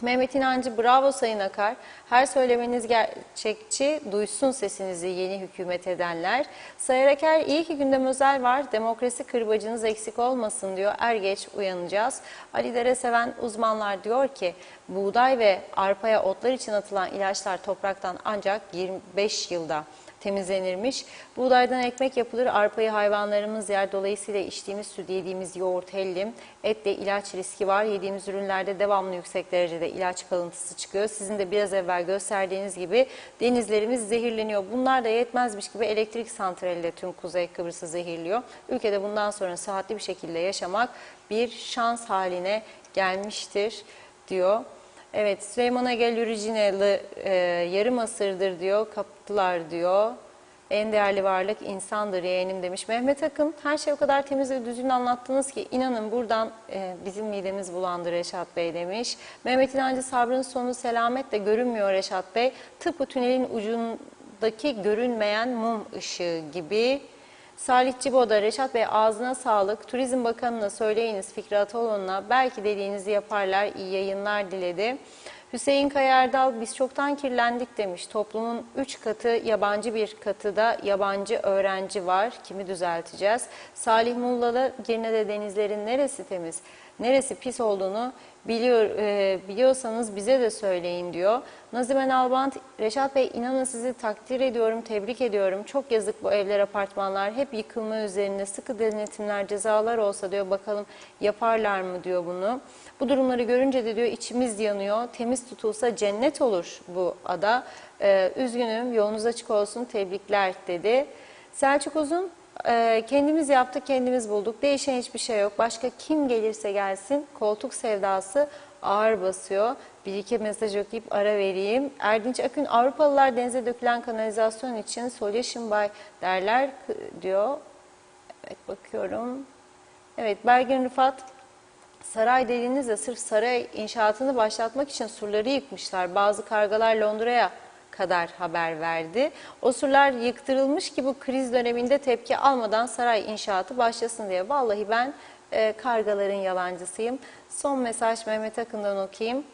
Mehmet İnancı, bravo Sayın Akar. Her söylemeniz gerçekçi, duysun sesinizi yeni hükümet edenler. Sayar Aker, iyi ki gündem özel var. Demokrasi kırbacınız eksik olmasın diyor. Er geç uyanacağız. Ali Dere seven uzmanlar diyor ki buğday ve arpaya, otlar için atılan ilaçlar topraktan ancak 25 yılda temizlenirmiş. Buğdaydan ekmek yapılır, arpayı hayvanlarımız yer. Dolayısıyla içtiğimiz süt, yediğimiz yoğurt, hellim, etle ilaç riski var. Yediğimiz ürünlerde devamlı yüksek derecede ilaç kalıntısı çıkıyor. Sizin de biraz evvel gösterdiğiniz gibi denizlerimiz zehirleniyor. Bunlar da yetmezmiş gibi elektrik santraliyle tüm Kuzey Kıbrıs'ı zehirliyor. Ülkede bundan sonra sıhhatli bir şekilde yaşamak bir şans haline gelmiştir diyor. Evet, Süleyman Egel Yürücinalı yarım asırdır diyor, kaptılar diyor. En değerli varlık insandır yeğenim demiş. Mehmet Akın, her şey o kadar temiz ve düzgün anlattınız ki inanın buradan bizim midemiz bulandı Reşat Bey demiş. Mehmet İnancı, sabrın sonu selametle görünmüyor Reşat Bey. Tıpkı tünelin ucundaki görünmeyen mum ışığı gibi. Salih Cibo'da, Reşat Bey ağzına sağlık. Turizm Bakanı'na söyleyiniz, Fikri Ataoğlu'na belki dediğinizi yaparlar. İyi yayınlar diledi. Hüseyin Kayardal, biz çoktan kirlendik demiş. Toplumun 3 katı yabancı, bir katı da yabancı öğrenci var. Kimi düzelteceğiz? Salih Mullalı, Girne'de denizlerin neresi temiz, neresi pis olduğunu biliyorsanız bize de söyleyin diyor. Nazime Nalbant, Reşat Bey inanın sizi takdir ediyorum, tebrik ediyorum. Çok yazık bu evler, apartmanlar hep yıkılma üzerinde. Sıkı denetimler, cezalar olsa diyor, bakalım yaparlar mı diyor bunu. Bu durumları görünce de diyor içimiz yanıyor. Temiz tutulsa cennet olur bu ada. Üzgünüm, yolunuz açık olsun, tebrikler dedi. Selçuk Uzun, kendimiz yaptık, kendimiz bulduk. Değişen hiçbir şey yok. Başka kim gelirse gelsin koltuk sevdası ağır basıyor. Bir iki mesaj okuyup ara vereyim. Erdinç Akün, Avrupalılar denize dökülen kanalizasyon için solution by derler diyor. Evet, bakıyorum. Evet, Belgin Rıfat, saray dediğinizde sırf saray inşaatını başlatmak için surları yıkmışlar. Bazı kargalar Londra'ya kadar haber verdi. O surlar yıktırılmış ki bu kriz döneminde tepki almadan saray inşaatı başlasın diye. Vallahi ben kargaların yalancısıyım. Son mesaj Mehmet Akın'dan okuyayım.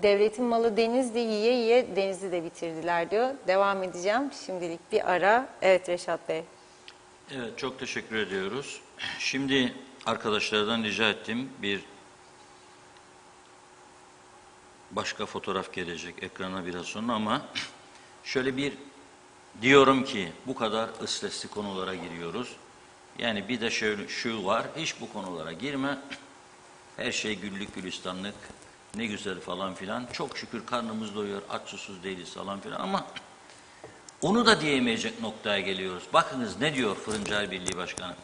Devletin malı denizdi, yiye yiye denizi de bitirdiler diyor. Devam edeceğim. Şimdilik bir ara. Evet Reşat Bey. Evet, çok teşekkür ediyoruz. Şimdi arkadaşlardan rica ettim, bir başka fotoğraf gelecek ekrana biraz sonra ama şöyle bir diyorum ki bu kadar ıslesli konulara giriyoruz. Yani bir de şöyle şu var, hiç bu konulara girme. Her şey güllük gülistanlık. Ne güzel falan filan. Çok şükür karnımız doyuyor, aç susuz değiliz falan filan ama onu da diyemeyecek noktaya geliyoruz. Bakınız ne diyor Fırıncılar Birliği Başkanı?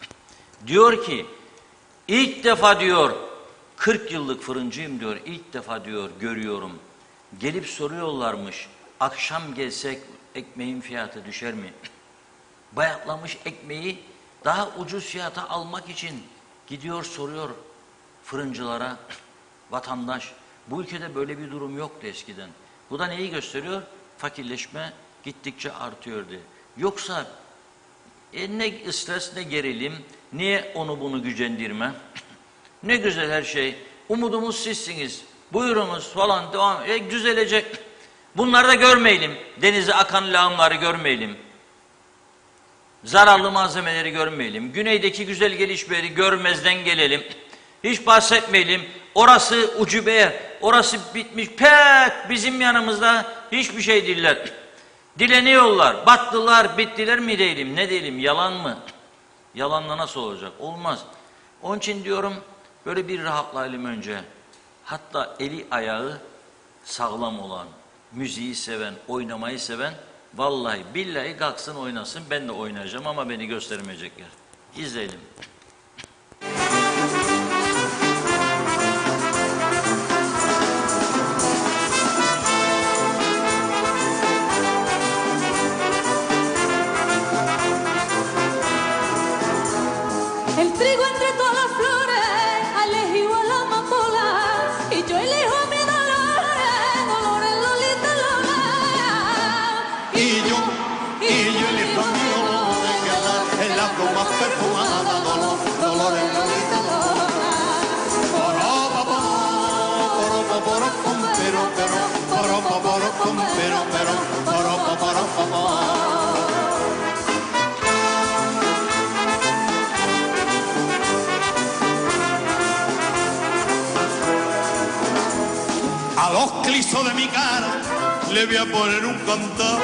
Diyor ki ilk defa diyor 40 yıllık fırıncıyım diyor. İlk defa diyor görüyorum. Gelip soruyorlarmış. Akşam gelsek ekmeğin fiyatı düşer mi? Bayatlamış ekmeği daha ucuz fiyata almak için gidiyor soruyor fırıncılara vatandaş. Bu ülkede böyle bir durum yoktu eskiden. Bu da neyi gösteriyor? Fakirleşme gittikçe artıyor diye. Yoksa ne stres ne gerilim, niye onu bunu gücendirme? Ne güzel her şey. Umudumuz sizsiniz. Buyurunuz falan devam. Düzelecek. Bunları da görmeyelim. Denize akan lağımları görmeyelim. Zararlı malzemeleri görmeyelim. Güneydeki güzel gelişmeleri görmezden gelelim. Hiç bahsetmeyelim. Orası ucube, orası bitmiş. Pek bizim yanımızda hiçbir şey değiller. Dileniyorlar. Battılar, bittiler mi diyelim? Ne diyelim? Yalan mı? Yalanla nasıl olacak? Olmaz. Onun için diyorum böyle bir rahatlayalım önce. Hatta eli ayağı sağlam olan, müziği seven, oynamayı seven vallahi billahi kalksın oynasın. Ben de oynayacağım ama beni göstermeyecekler. İzleyelim. El trigo entre todas las flores, elegido a la amapola, y yo elijo mi dolores, dolores, Lolita, Lola. Y yo elijo mi dolor de quedar en la pluma perfumada, dolor, dolores, Lolita, Lola. A los clisos de mi cara le voy a poner un cantón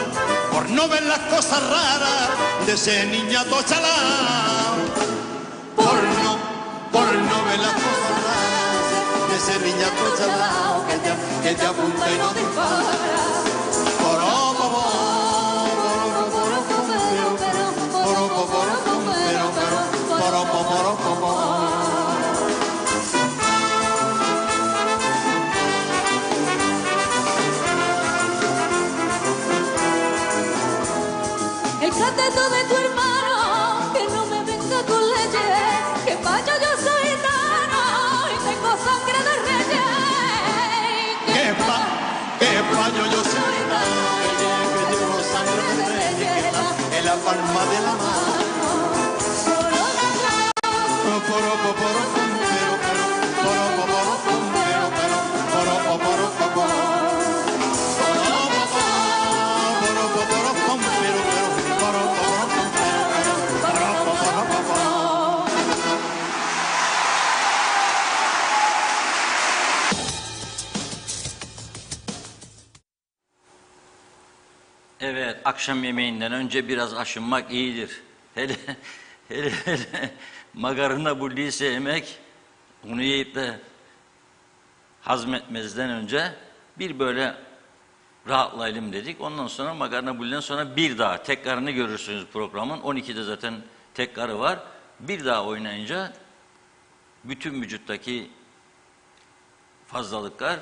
por no ver las cosas raras de ese niñato chalao. Por no ver las cosas raras de ese niñato chalao que te apunta y no te para. El cateto de tu hermano, que no me venga con leche, que payo yo soy gitano y tengo sangre de reyes. Que payo yo soy gitano, que llevo sangre de reyes en la palma de la mano. Evet, akşam yemeğinden önce biraz aşınmak iyidir. Hele makarna bulliyi sevmek, onu yiyip de hazmetmezden önce bir böyle rahatlayalım dedik. Ondan sonra makarna bulliden sonra bir daha tekrarını görürsünüz programın. 12'de zaten tekrarı var. Bir daha oynayınca bütün vücuttaki fazlalıklar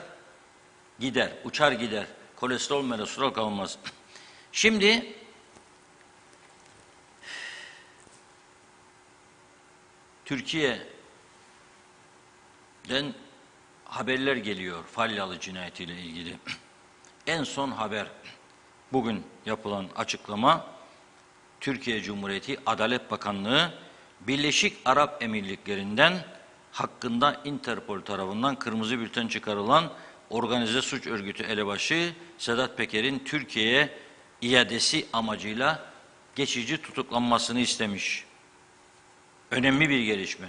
gider, uçar gider. Kolesterol, molesterol kalmaz. Şimdi Türkiye'den haberler geliyor Falyalı cinayetiyle ilgili. En son haber bugün yapılan açıklama Türkiye Cumhuriyeti Adalet Bakanlığı Birleşik Arap Emirlikleri'nden hakkında Interpol tarafından kırmızı bülten çıkarılan organize suç örgütü elebaşı Sedat Peker'in Türkiye'ye iadesi amacıyla geçici tutuklanmasını istemiş. Önemli bir gelişme.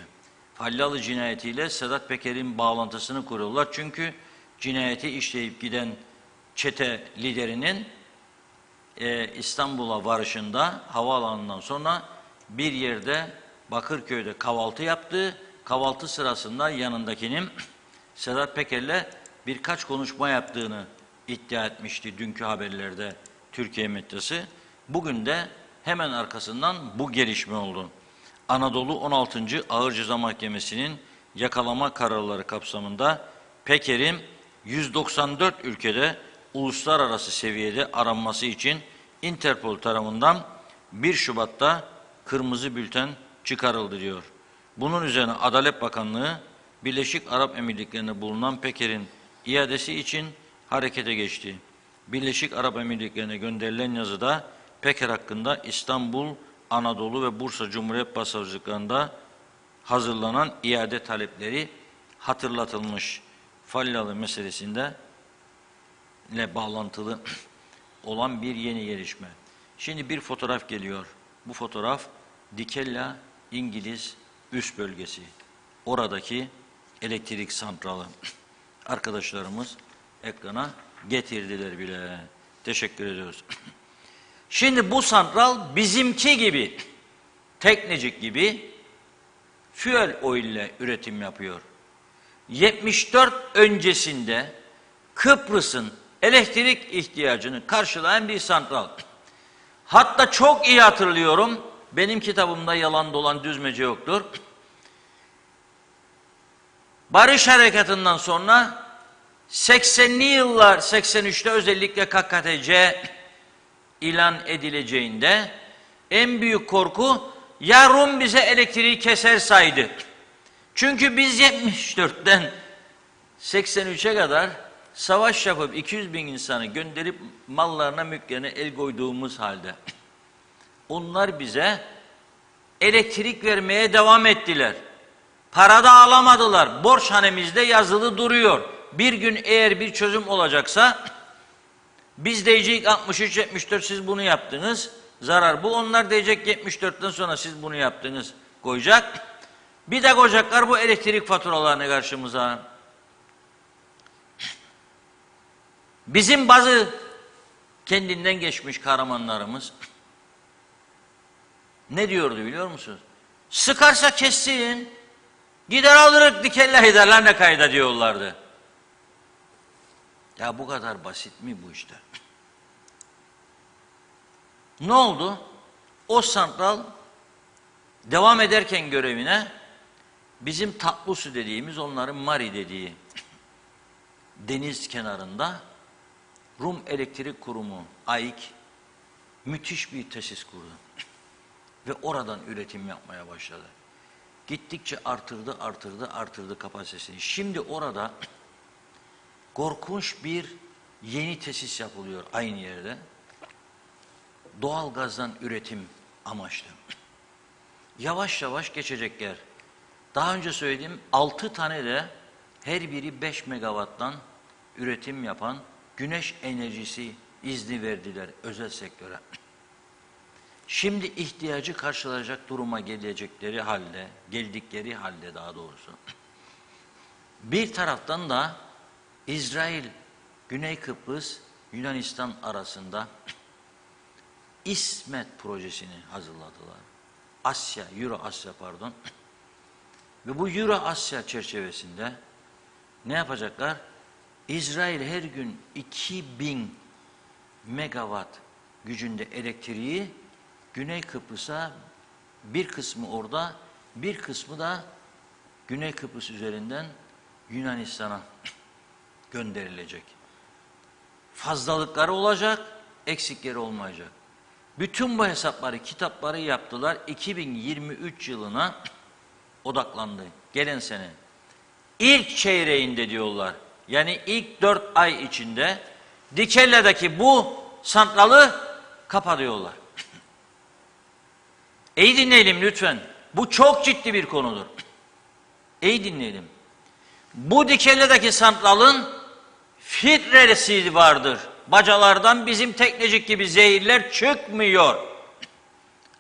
Falyalı cinayetiyle Sedat Peker'in bağlantısını kuruyorlar. Çünkü cinayeti işleyip giden çete liderinin İstanbul'a varışında havaalanından sonra bir yerde Bakırköy'de kahvaltı yaptığı, kahvaltı sırasında yanındakinin Sedat Peker'le birkaç konuşma yaptığını iddia etmişti dünkü haberlerde Türkiye medyası. Bugün de hemen arkasından bu gelişme oldu. Anadolu 16. Ağır Ceza Mahkemesi'nin yakalama kararları kapsamında Peker'in 194 ülkede uluslararası seviyede aranması için Interpol tarafından 1 Şubat'ta kırmızı bülten çıkarıldı diyor. Bunun üzerine Adalet Bakanlığı Birleşik Arap Emirlikleri'nde bulunan Peker'in iadesi için harekete geçti. Birleşik Arap Emirlikleri'ne gönderilen yazıda Peker hakkında İstanbul, Anadolu ve Bursa Cumhuriyet Başsavcılıklarında hazırlanan iade talepleri hatırlatılmış. Falyalı meselesinde ile bağlantılı olan bir yeni gelişme. Şimdi bir fotoğraf geliyor. Bu fotoğraf Dikella İngiliz üst bölgesi. Oradaki elektrik santralı. Arkadaşlarımız ekrana getirdiler bile. Teşekkür ediyoruz. Şimdi bu santral bizimki gibi, Teknecik gibi fuel oil ile üretim yapıyor. 74 öncesinde Kıbrıs'ın elektrik ihtiyacını karşılayan bir santral. Hatta çok iyi hatırlıyorum, benim kitabımda yalan dolan düzmece yoktur. Barış Harekatı'ndan sonra 80'li yıllar, 83'te özellikle KKTC ilan edileceğinde en büyük korku ya Rum bize elektriği keser saydı. Çünkü biz 74'ten 83'e kadar savaş yapıp 200 bin insanı gönderip mallarına mülklerine el koyduğumuz halde onlar bize elektrik vermeye devam ettiler. Para da alamadılar. Borçhanemizde yazılı duruyor. Bir gün eğer bir çözüm olacaksa biz diyecek 63-74 siz bunu yaptınız. Zarar bu. Onlar diyecek 74'ten sonra siz bunu yaptınız. Koyacak. Bir de koyacaklar bu elektrik faturalarını karşımıza. Bizim bazı kendinden geçmiş kahramanlarımız ne diyordu biliyor musunuz? Sıkarsa kessin, gider alırız Dikella giderler ne kayda diyorlardı. Ya bu kadar basit mi bu işte? Ne oldu? O santral devam ederken görevine bizim Tatlısu dediğimiz, onların Mari dediği deniz kenarında Rum Elektrik Kurumu AİK müthiş bir tesis kurdu. Ve oradan üretim yapmaya başladı. Gittikçe artırdı kapasitesini. Şimdi orada korkunç bir yeni tesis yapılıyor aynı yerde. Doğal gazdan üretim amaçlı. Yavaş yavaş geçecek yer. Daha önce söylediğim 6 tane de her biri 5 megawatttan üretim yapan güneş enerjisi izni verdiler özel sektöre. Şimdi ihtiyacı karşılayacak duruma geldikleri halde daha doğrusu. Bir taraftan da İsrail, Güney Kıbrıs, Yunanistan arasında İsmet projesini hazırladılar. Euro Asya pardon. Ve bu Euro Asya çerçevesinde ne yapacaklar? İsrail her gün 2000 megawatt gücünde elektriği Güney Kıbrıs'a, bir kısmı orada, bir kısmı da Güney Kıbrıs üzerinden Yunanistan'a gönderilecek. Fazlalıkları olacak, eksikleri olmayacak. Bütün bu hesapları, kitapları yaptılar. 2023 yılına odaklandı. Gelen sene. İlk çeyreğinde diyorlar. Yani ilk 4 ay içinde Dikella'daki bu santralı kapatıyorlar. İyi dinleyelim lütfen. Bu çok ciddi bir konudur. İyi dinleyelim. Bu Dikella'daki santralın filtresi vardır. Bacalardan bizim Teknecik gibi zehirler çıkmıyor.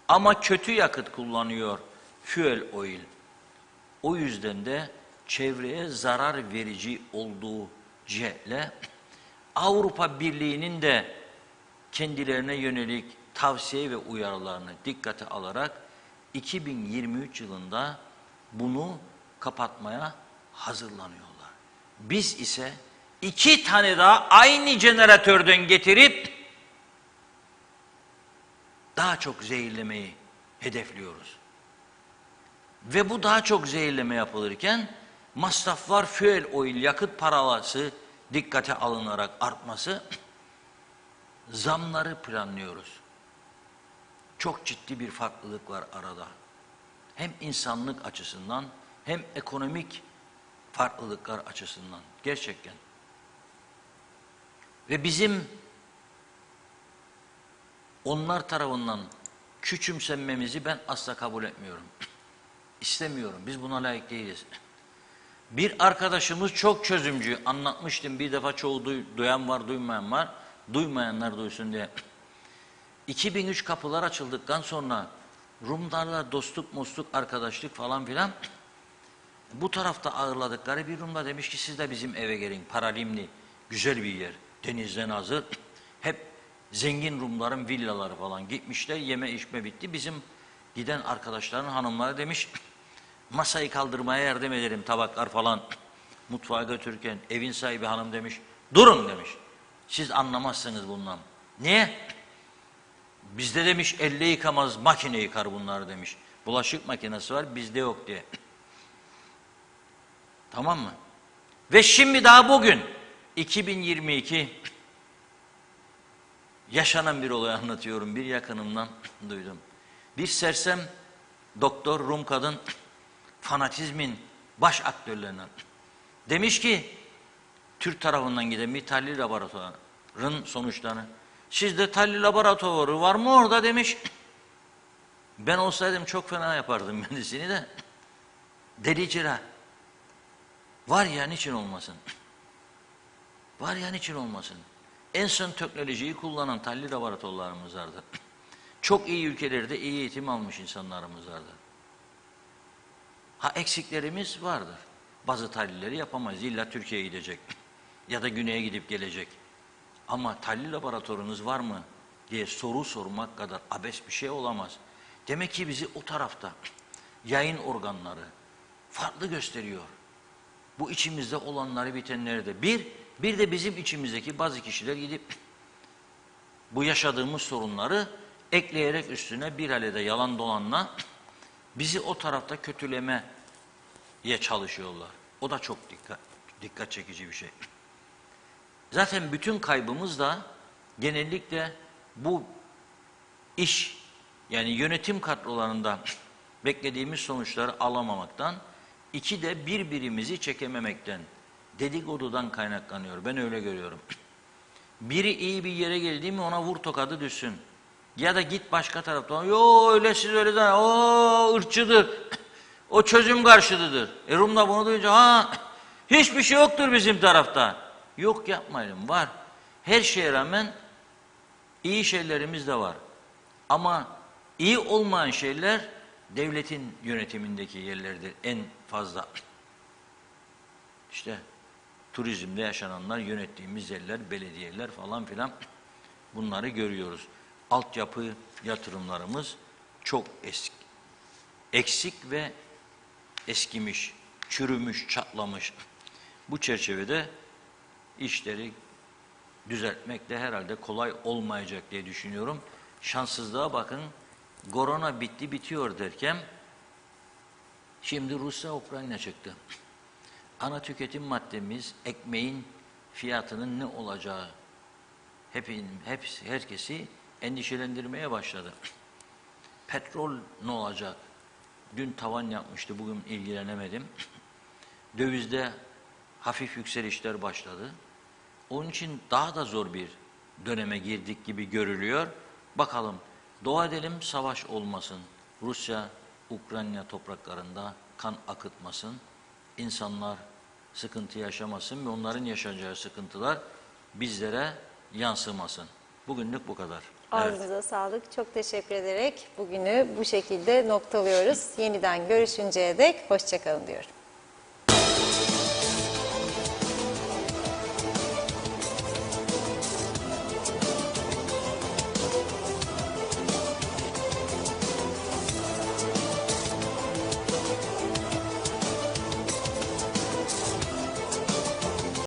Ama kötü yakıt kullanıyor. Fuel oil. O yüzden de çevreye zarar verici olduğu cihetle Avrupa Birliği'nin de kendilerine yönelik tavsiye ve uyarılarını dikkate alarak 2023 yılında bunu kapatmaya hazırlanıyorlar. Biz ise 2 tane daha aynı jeneratörden getirip daha çok zehirlemeyi hedefliyoruz. Ve bu daha çok zehirleme yapılırken masraflar, fuel oil, yakıt parası dikkate alınarak artması, zamları planlıyoruz. Çok ciddi bir farklılık var arada. Hem insanlık açısından hem ekonomik farklılıklar açısından gerçekten. Ve bizim onlar tarafından küçümsenmemizi ben asla kabul etmiyorum. İstemiyorum. Biz buna layık değiliz. Bir arkadaşımız çok çözümcü, anlatmıştım bir defa, çoğu duyan var, duymayan var. Duymayanlar duysun diye. 2003 kapılar açıldıktan sonra Rumlarla dostluk, musluk, arkadaşlık falan filan, bu tarafta ağırladıkları bir Rumla demiş ki siz de bizim eve gelin. Paralimli, güzel bir yer. Denizden hazır. Hep zengin Rumların villaları falan gitmişler. Yeme içme bitti. Bizim giden arkadaşların hanımları demiş masayı kaldırmaya yardım ederim, tabaklar falan mutfağa götürürken evin sahibi hanım demiş durun demiş. Siz anlamazsınız bundan. Niye? Bizde demiş elle yıkamaz, makine yıkar bunlar demiş. Bulaşık makinesi var, bizde yok diye. Tamam mı? Ve şimdi daha bugün 2022 yaşanan bir olay anlatıyorum. Bir yakınımdan duydum. Bir sersem doktor, Rum kadın, fanatizmin baş aktörlerinden. Demiş ki Türk tarafından giden bir tahlil laboratuvarının sonuçlarını. Sizde tahlil laboratuvarı var mı orada demiş. Ben olsaydım çok fena yapardım mühendisliğini de. Delicira. Var ya niçin olmasın? Var ya niçin olmasın? En son teknolojiyi kullanan tahlil laboratuvarlarımız vardı. Çok iyi ülkelerde iyi eğitim almış insanlarımız vardı. Ha eksiklerimiz vardır. Bazı tahlilleri yapamayız. İlla Türkiye'ye gidecek. Ya da güneye gidip gelecek. Ama tahlil laboratuvarınız var mı diye soru sormak kadar abes bir şey olamaz. Demek ki bizi o tarafta yayın organları farklı gösteriyor. Bu içimizde olanları bitenleri de. Bir de bizim içimizdeki bazı kişiler gidip bu yaşadığımız sorunları ekleyerek üstüne bir halde yalan dolanla bizi o tarafta kötülemeye çalışıyorlar. O da çok dikkat çekici bir şey. Zaten bütün kaybımız da genellikle bu iş, yani yönetim kadrolarında beklediğimiz sonuçları alamamaktan, iki de birbirimizi çekememekten, dedikodudan kaynaklanıyor. Ben öyle görüyorum. Biri iyi bir yere geldi mi ona vur tokadı düşsün. Ya da git başka taraftan, yo öyle siz öyle de, o ırkçıdır, o çözüm karşıtıdır. Rum da bunu duyunca, ha hiçbir şey yoktur bizim tarafta. Yok yapmayalım, var. Her şeye rağmen iyi şeylerimiz de var. Ama iyi olmayan şeyler devletin yönetimindeki yerlerdir en fazla. İşte turizmde yaşananlar, yönettiğimiz yerler, belediyeler falan filan, bunları görüyoruz. Altyapı yatırımlarımız çok eksik ve eskimiş, çürümüş, çatlamış. Bu çerçevede işleri düzeltmek de herhalde kolay olmayacak diye düşünüyorum. Şanssızlığa bakın, korona bitti bitiyor derken şimdi Rusya Ukrayna çıktı. Ana tüketim maddemiz ekmeğin fiyatının ne olacağı herkesi endişelendirmeye başladı. Petrol ne olacak? Dün tavan yapmıştı, bugün ilgilenemedim. Dövizde hafif yükselişler başladı. Onun için daha da zor bir döneme girdik gibi görülüyor. Bakalım, dua edelim savaş olmasın. Rusya, Ukrayna topraklarında kan akıtmasın. İnsanlar sıkıntı yaşamasın ve onların yaşayacağı sıkıntılar bizlere yansımasın. Bugünlük bu kadar. Ağzınıza sağlık. Çok teşekkür ederek bugünü bu şekilde noktalıyoruz. Yeniden görüşünceye dek hoşça kalın diyorum.